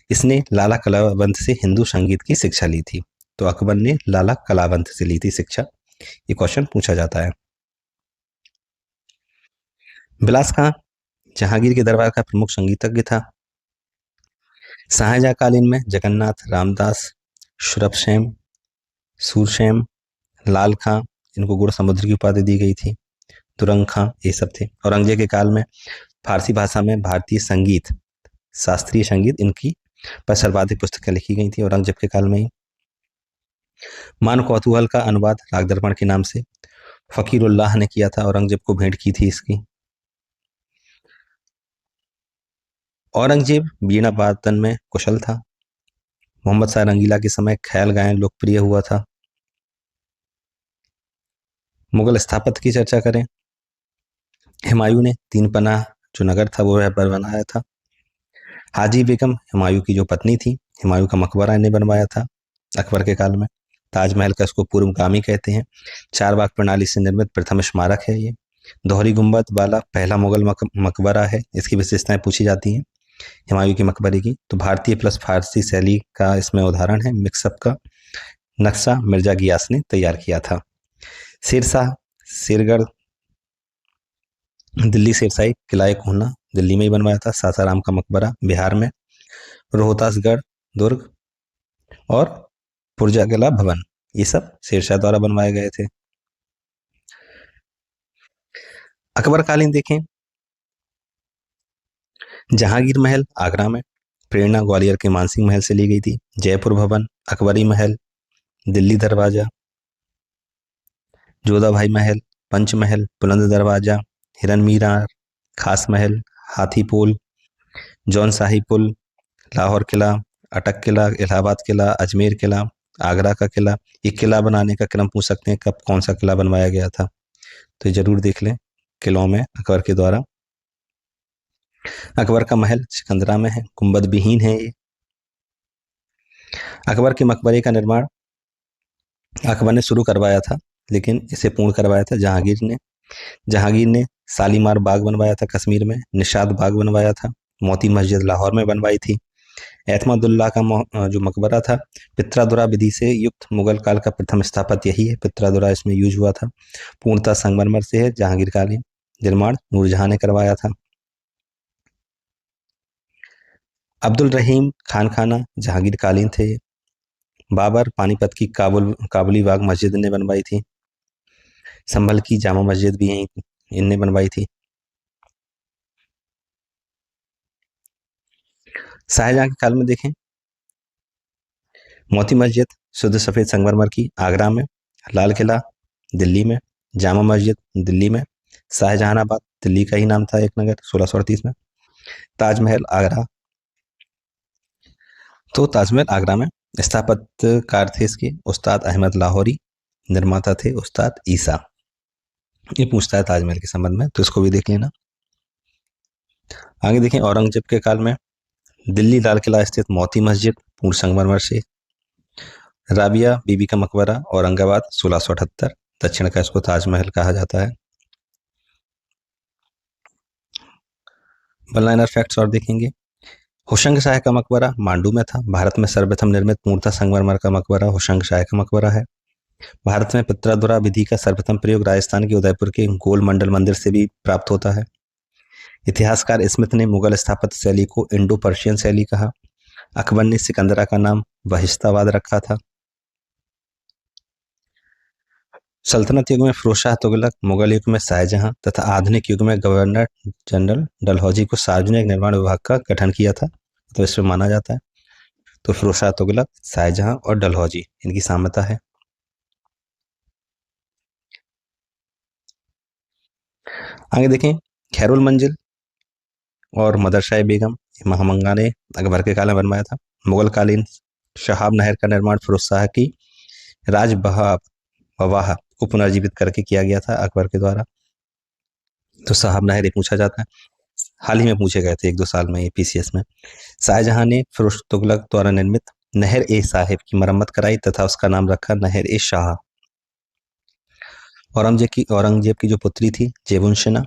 Speaker 1: इसने लाला कलावंत से हिंदू संगीत की शिक्षा ली थी। तो अकबर ने लाला कलावंत से ली थी शिक्षा। ये क्वेश्चन पूछा जाता है। बिलास खां जहांगीर के दरबार का प्रमुख संगीतज्ञ था। शाहजहां कालीन में जगन्नाथ, रामदास, सुरभसेन, सूरसेन, लाल खां, इनको गुड़ समुद्र की उपाधि दी गई थी। तुरंग खां, ये सब थे। औरंगजेब के काल में फारसी भाषा में भारतीय संगीत, शास्त्रीय संगीत, इनकी पर सर्वाधिक पुस्तकें लिखी गई थी औरंगजेब के काल में ही। मान कौतूहल का अनुवाद रागदर्पण के नाम से फकीरुल्लाह ने किया था, औरंगजेब को भेंट की थी इसकी। औरंगजेब वीणा वादन में कुशल था। मोहम्मद शाह रंगीला के समय ख्याल गायन लोकप्रिय हुआ था। मुगल स्थापत्य की चर्चा करें। हुमायूं ने तीन पनाह जो नगर था वो बनवाया था। हाजी बेगम हुमायूं की जो पत्नी थी, हुमायूं का मकबरा इन्हें बनवाया था अकबर के काल में। ताजमहल का इसको पूर्वगामी कहते हैं। चार बाग प्रणाली से निर्मित प्रथम स्मारक है ये। दोहरी गुंबद वाला पहला मुगल मकबरा है। इसकी विशेषताएं पूछी जाती हैं हुमायूं के मकबरे की। तो भारतीय प्लस फारसी शैली का इसमें उदाहरण है। मिक्सअप का नक्शा मिर्जा गियास ने तैयार किया था। शेरशाह शेरगढ़ दिल्ली शेरशाही किला कोहना दिल्ली में ही बनवाया था। सासाराम का मकबरा बिहार में। रोहतासगढ़ दुर्ग और पुरजा किला भवन, ये सब शेरशाह द्वारा बनवाए गए थे। अकबर कालीन देखें। जहांगीर महल आगरा में, प्रेरणा ग्वालियर के मानसिंह महल से ली गई थी। जयपुर भवन, अकबरी महल, दिल्ली दरवाजा, जोधाभाई महल, पंचमहल, बुलंद दरवाजा, हिरन मीनार, खास महल, हाथी पुल, जौनशाही पुल, लाहौर किला, अटक किला, इलाहाबाद किला, अजमेर किला, आगरा का किला। ये किला बनाने का क्रम पूछ सकते हैं, कब कौन सा किला बनवाया गया था, तो ये जरूर देख लें किलों में अकबर के द्वारा। अकबर का महल सिकंदरा में है, गुंबद विहीन है ये। अकबर के मकबरे का निर्माण अकबर ने शुरू करवाया था, लेकिन इसे पूर्ण करवाया था जहांगीर ने। जहांगीर ने शालीमार बाग बनवाया था कश्मीर में, निशाद बाग बनवाया था, मोती मस्जिद लाहौर में बनवाई थी। एतमादुल्ला का जो मकबरा था, पित्रादुरा विधि से युक्त मुगल काल का प्रथम स्थापत्य यही है। पित्रादुरा इसमें यूज हुआ था। पूर्णतः संगमरमर से है। जहांगीर कालीन निर्माण नूरजहां ने करवाया था। अब्दुल रहीम खान खाना जहांगीर कालीन थे। बाबर पानीपत की काबुली बाग मस्जिद ने बनवाई थी। संभल की जामा मस्जिद भी यहीं इनने बनवाई थी। शाहजहां के काल में देखें, मोती मस्जिद शुद्ध सफेद संगमरमर की आगरा में, लाल किला दिल्ली में, जामा मस्जिद दिल्ली में, शाहजहानाबाद दिल्ली का ही नाम था एक नगर 1638 में, ताजमहल आगरा। तो ताजमहल आगरा में स्थापत्यकार थे इसके उस्ताद अहमद लाहौरी, निर्माता थे उस्ताद ईसा। ये पूछता है ताजमहल के संबंध में, तो इसको भी देख लेना। आगे देखें, औरंगजेब के काल में दिल्ली लाल किला स्थित मोती मस्जिद पूर्ण संगमरमर से। राबिया बीबी का मकबरा औरंगाबाद 1678, दक्षिण का इसको ताजमहल कहा जाता है। वन लाइनर फैक्ट्स और देखेंगे। होशंग शाह का मकबरा मांडू में था। भारत में सर्वप्रथम निर्मित पूर्णतः संगमरमर का मकबरा होशंग शाह का मकबरा है। भारत में पित्रादुरा विधि का सर्वप्रथम प्रयोग राजस्थान के उदयपुर के गोल मंडल मंदिर से भी प्राप्त होता है। इतिहासकार स्मिथ ने मुगल स्थापत्य शैली को इंडो पर्शियन शैली कहा। अकबर ने सिकंदरा का नाम बहिश्ताबाद रखा था। सल्तनत युग में फिरोजशाह तुगलक, मुगल युग में शाहजहां तथा आधुनिक युग में गवर्नर जनरल डलहौजी को सार्वजनिक निर्माण विभाग का गठन किया था, तो इसमें माना जाता है। तो फिरोजशाह तुगलक, शाहजहां और डलहौजी, इनकी साम्यता है। आगे देखें, खैरुल मंजिल और मदरशाह बेगम महामंगा ने अकबर के काल में बनवाया था। मुगल कालीन शहाब नहर का निर्माण फिरोज शाह की राजबहार को पुनर्जीवित करके किया गया था अकबर के द्वारा। तो साहब नहर ये पूछा जाता है, हाल ही में पूछे गए थे 1-2 साल में ये पीसीएस में। शाहजहां ने फिरोज तुगलक द्वारा निर्मित नहर ए साहिब की मरम्मत कराई तथा उसका नाम रखा नहर ए शाह। औरंगजेब की जो पुत्री थी जेबुनशना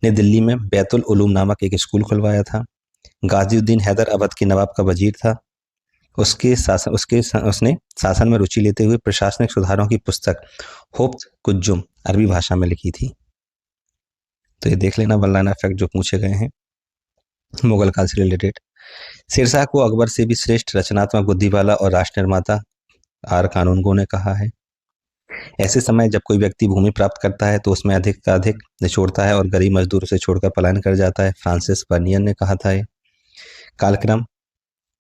Speaker 1: ने दिल्ली में बैतुल उलूम नामक एक स्कूल खुलवाया था। गाजीउद्दीन हैदर अवध के नवाब का वजीर था। उसने शासन में रुचि लेते हुए प्रशासनिक सुधारों की पुस्तक होप्स कुज्जुम अरबी भाषा में लिखी थी। तो ये देख लेना वन लाइनर फैक्ट जो पूछे गए हैं मुगल काल से रिलेटेड। शेरशाह को अकबर से भी श्रेष्ठ रचनात्मक बुद्धि वाला और राष्ट्र निर्माता आर कानूनगो ने कहा है। ऐसे समय जब कोई व्यक्ति भूमि प्राप्त करता है तो उसमें अधिक का अधिक निचोड़ता है और गरीब मजदूर उसे छोड़कर पलायन कर जाता है। फ्रांसिस बर्नियर ने कहा था। कालक्रम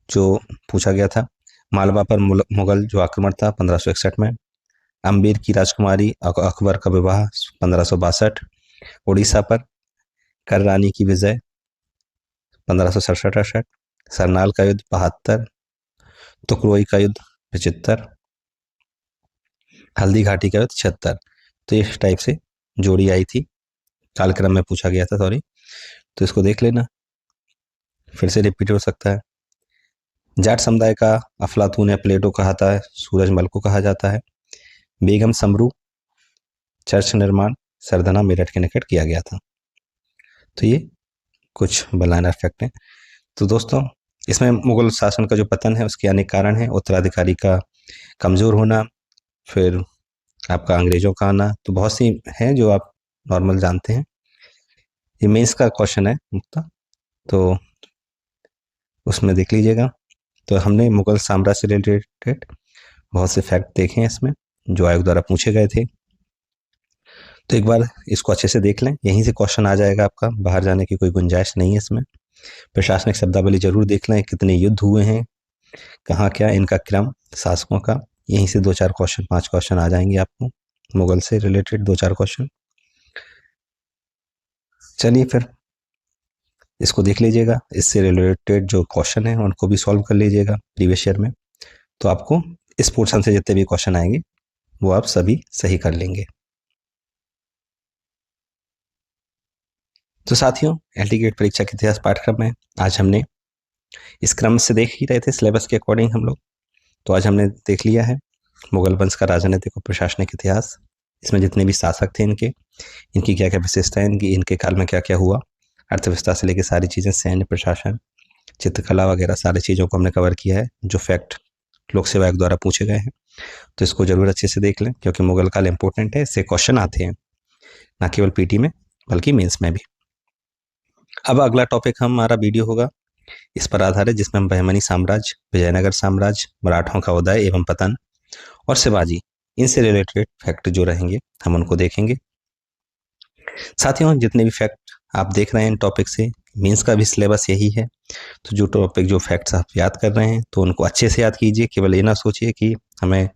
Speaker 1: जो पूछा गया था, मालवा पर मुगल जो आक्रमण था 1561 में। अम्बेर की राजकुमारी अकबर का विवाह 1562। उड़ीसा पर कररानी की विजय 1567-68। सरनाल का युद्ध 72। तुकरोई का युद्ध 75। हल्दी घाटी का युद्ध 76। तो इस टाइप से जोड़ी आई थी, कालक्रम में पूछा गया था, सॉरी। तो इसको देख लेना, फिर से रिपीट हो सकता है। जाट समुदाय का अफलातून या प्लेटो कहता है, सूरजमल को कहा जाता है। बेगम समरू चर्च निर्माण सरदना मेरठ के निकट किया गया था। तो ये कुछ बलाना फैक्ट हैं। तो दोस्तों इसमें मुगल शासन का जो पतन है उसके अनेक कारण हैं। उत्तराधिकारी का कमज़ोर होना, फिर आपका अंग्रेज़ों का आना, तो बहुत सी हैं जो आप नॉर्मल जानते हैं। ये मेंस का क्वेश्चन है मुक्ता, तो उसमें देख लीजिएगा। तो हमने मुगल साम्राज्य से रिलेटेड बहुत से फैक्ट देखे हैं इसमें जो आयोग द्वारा पूछे गए थे। तो एक बार इसको अच्छे से देख लें, यहीं से क्वेश्चन आ जाएगा आपका, बाहर जाने की कोई गुंजाइश नहीं है इसमें। प्रशासनिक शब्दावली जरूर देख लें, कितने युद्ध हुए हैं, कहाँ क्या, इनका क्रम, शासकों का, यहीं से 2-4 क्वेश्चन 5 क्वेश्चन आ जाएंगे आपको मुगल से रिलेटेड 2-4 क्वेश्चन। चलिए फिर इसको देख लीजिएगा, इससे रिलेटेड जो क्वेश्चन है उनको भी सॉल्व कर लीजिएगा प्रीवियस ईयर में, तो आपको इस पोर्शन से जितने भी क्वेश्चन आएंगे वो आप सभी सही कर लेंगे। तो साथियों एलटी गेट परीक्षा के इतिहास पाठ्यक्रम में आज हमने इस क्रम से देख ही रहे थे सिलेबस के अकॉर्डिंग हम लोग। तो आज हमने देख लिया है मुगल वंश का राजनीतिक और प्रशासनिक इतिहास, इसमें जितने भी शासक थे इनकी क्या क्या विशेषताएं, इनके काल में क्या क्या हुआ, अर्थव्यवस्था से लेकर सारी चीज़ें, सैन्य प्रशासन, चित्रकला वगैरह सारी चीज़ों को हमने कवर किया है जो फैक्ट लोक सेवा आयोग द्वारा पूछे गए हैं। तो इसको जरूर अच्छे से देख लें क्योंकि मुगल काल इंपॉर्टेंट है, इससे क्वेश्चन आते हैं ना केवल पीटी में बल्कि मेंस में भी। अब अगला टॉपिक हमारा वीडियो होगा इस पर आधारित, जिसमें हम बहमनी साम्राज्य, विजयनगर साम्राज्य, मराठों का उदय एवं पतन और शिवाजी, इनसे रिलेटेड फैक्ट जो रहेंगे हम उनको देखेंगे। साथियों जितने भी फैक्ट आप देख रहे हैं इन टॉपिक से, मीन्स का भी सिलेबस यही है। तो जो टॉपिक जो फैक्ट्स आप याद कर रहे हैं तो उनको अच्छे से याद कीजिए, केवल ये ना सोचिए कि हमें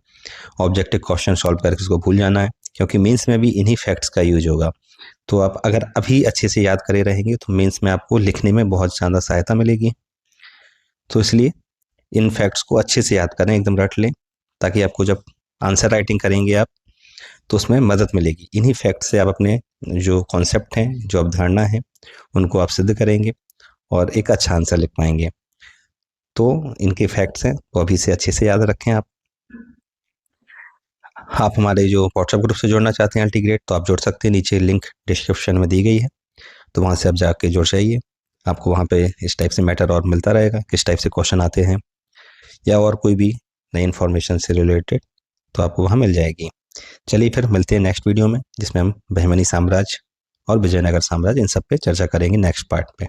Speaker 1: ऑब्जेक्टिव क्वेश्चन सॉल्व करके उसको भूल जाना है, क्योंकि मीन्स में भी इन्हीं फैक्ट्स का यूज होगा। तो आप अगर अभी अच्छे से याद करे रहेंगे तो मीन्स में आपको लिखने में बहुत ज़्यादा सहायता मिलेगी। तो इसलिए इन फैक्ट्स को अच्छे से याद करें, एकदम रट लें, ताकि आपको जब आंसर राइटिंग करेंगे आप तो उसमें मदद मिलेगी। इन्हीं फैक्ट से आप अपने जो कॉन्सेप्ट हैं, जो अवधारणा है, उनको आप सिद्ध करेंगे और एक अच्छा आंसर लिख पाएंगे। तो इनके फैक्ट्स हैं वो अभी से अच्छे से याद रखें आप हमारे जो व्हाट्सएप ग्रुप से जुड़ना चाहते हैं एलटी ग्रेड, तो आप जुड़ सकते हैं, नीचे लिंक डिस्क्रिप्शन में दी गई है, तो वहाँ से आप जाके जुड़ जाइए। आपको वहाँ पे इस टाइप से मैटर और मिलता रहेगा, किस टाइप से क्वेश्चन आते हैं या और कोई भी नई इन्फॉर्मेशन से रिलेटेड, तो आपको वहाँ मिल जाएगी। चलिए फिर मिलते हैं नेक्स्ट वीडियो में, जिसमें हम बहमनी साम्राज्य और विजयनगर साम्राज्य इन सब पे चर्चा करेंगे नेक्स्ट पार्ट पे।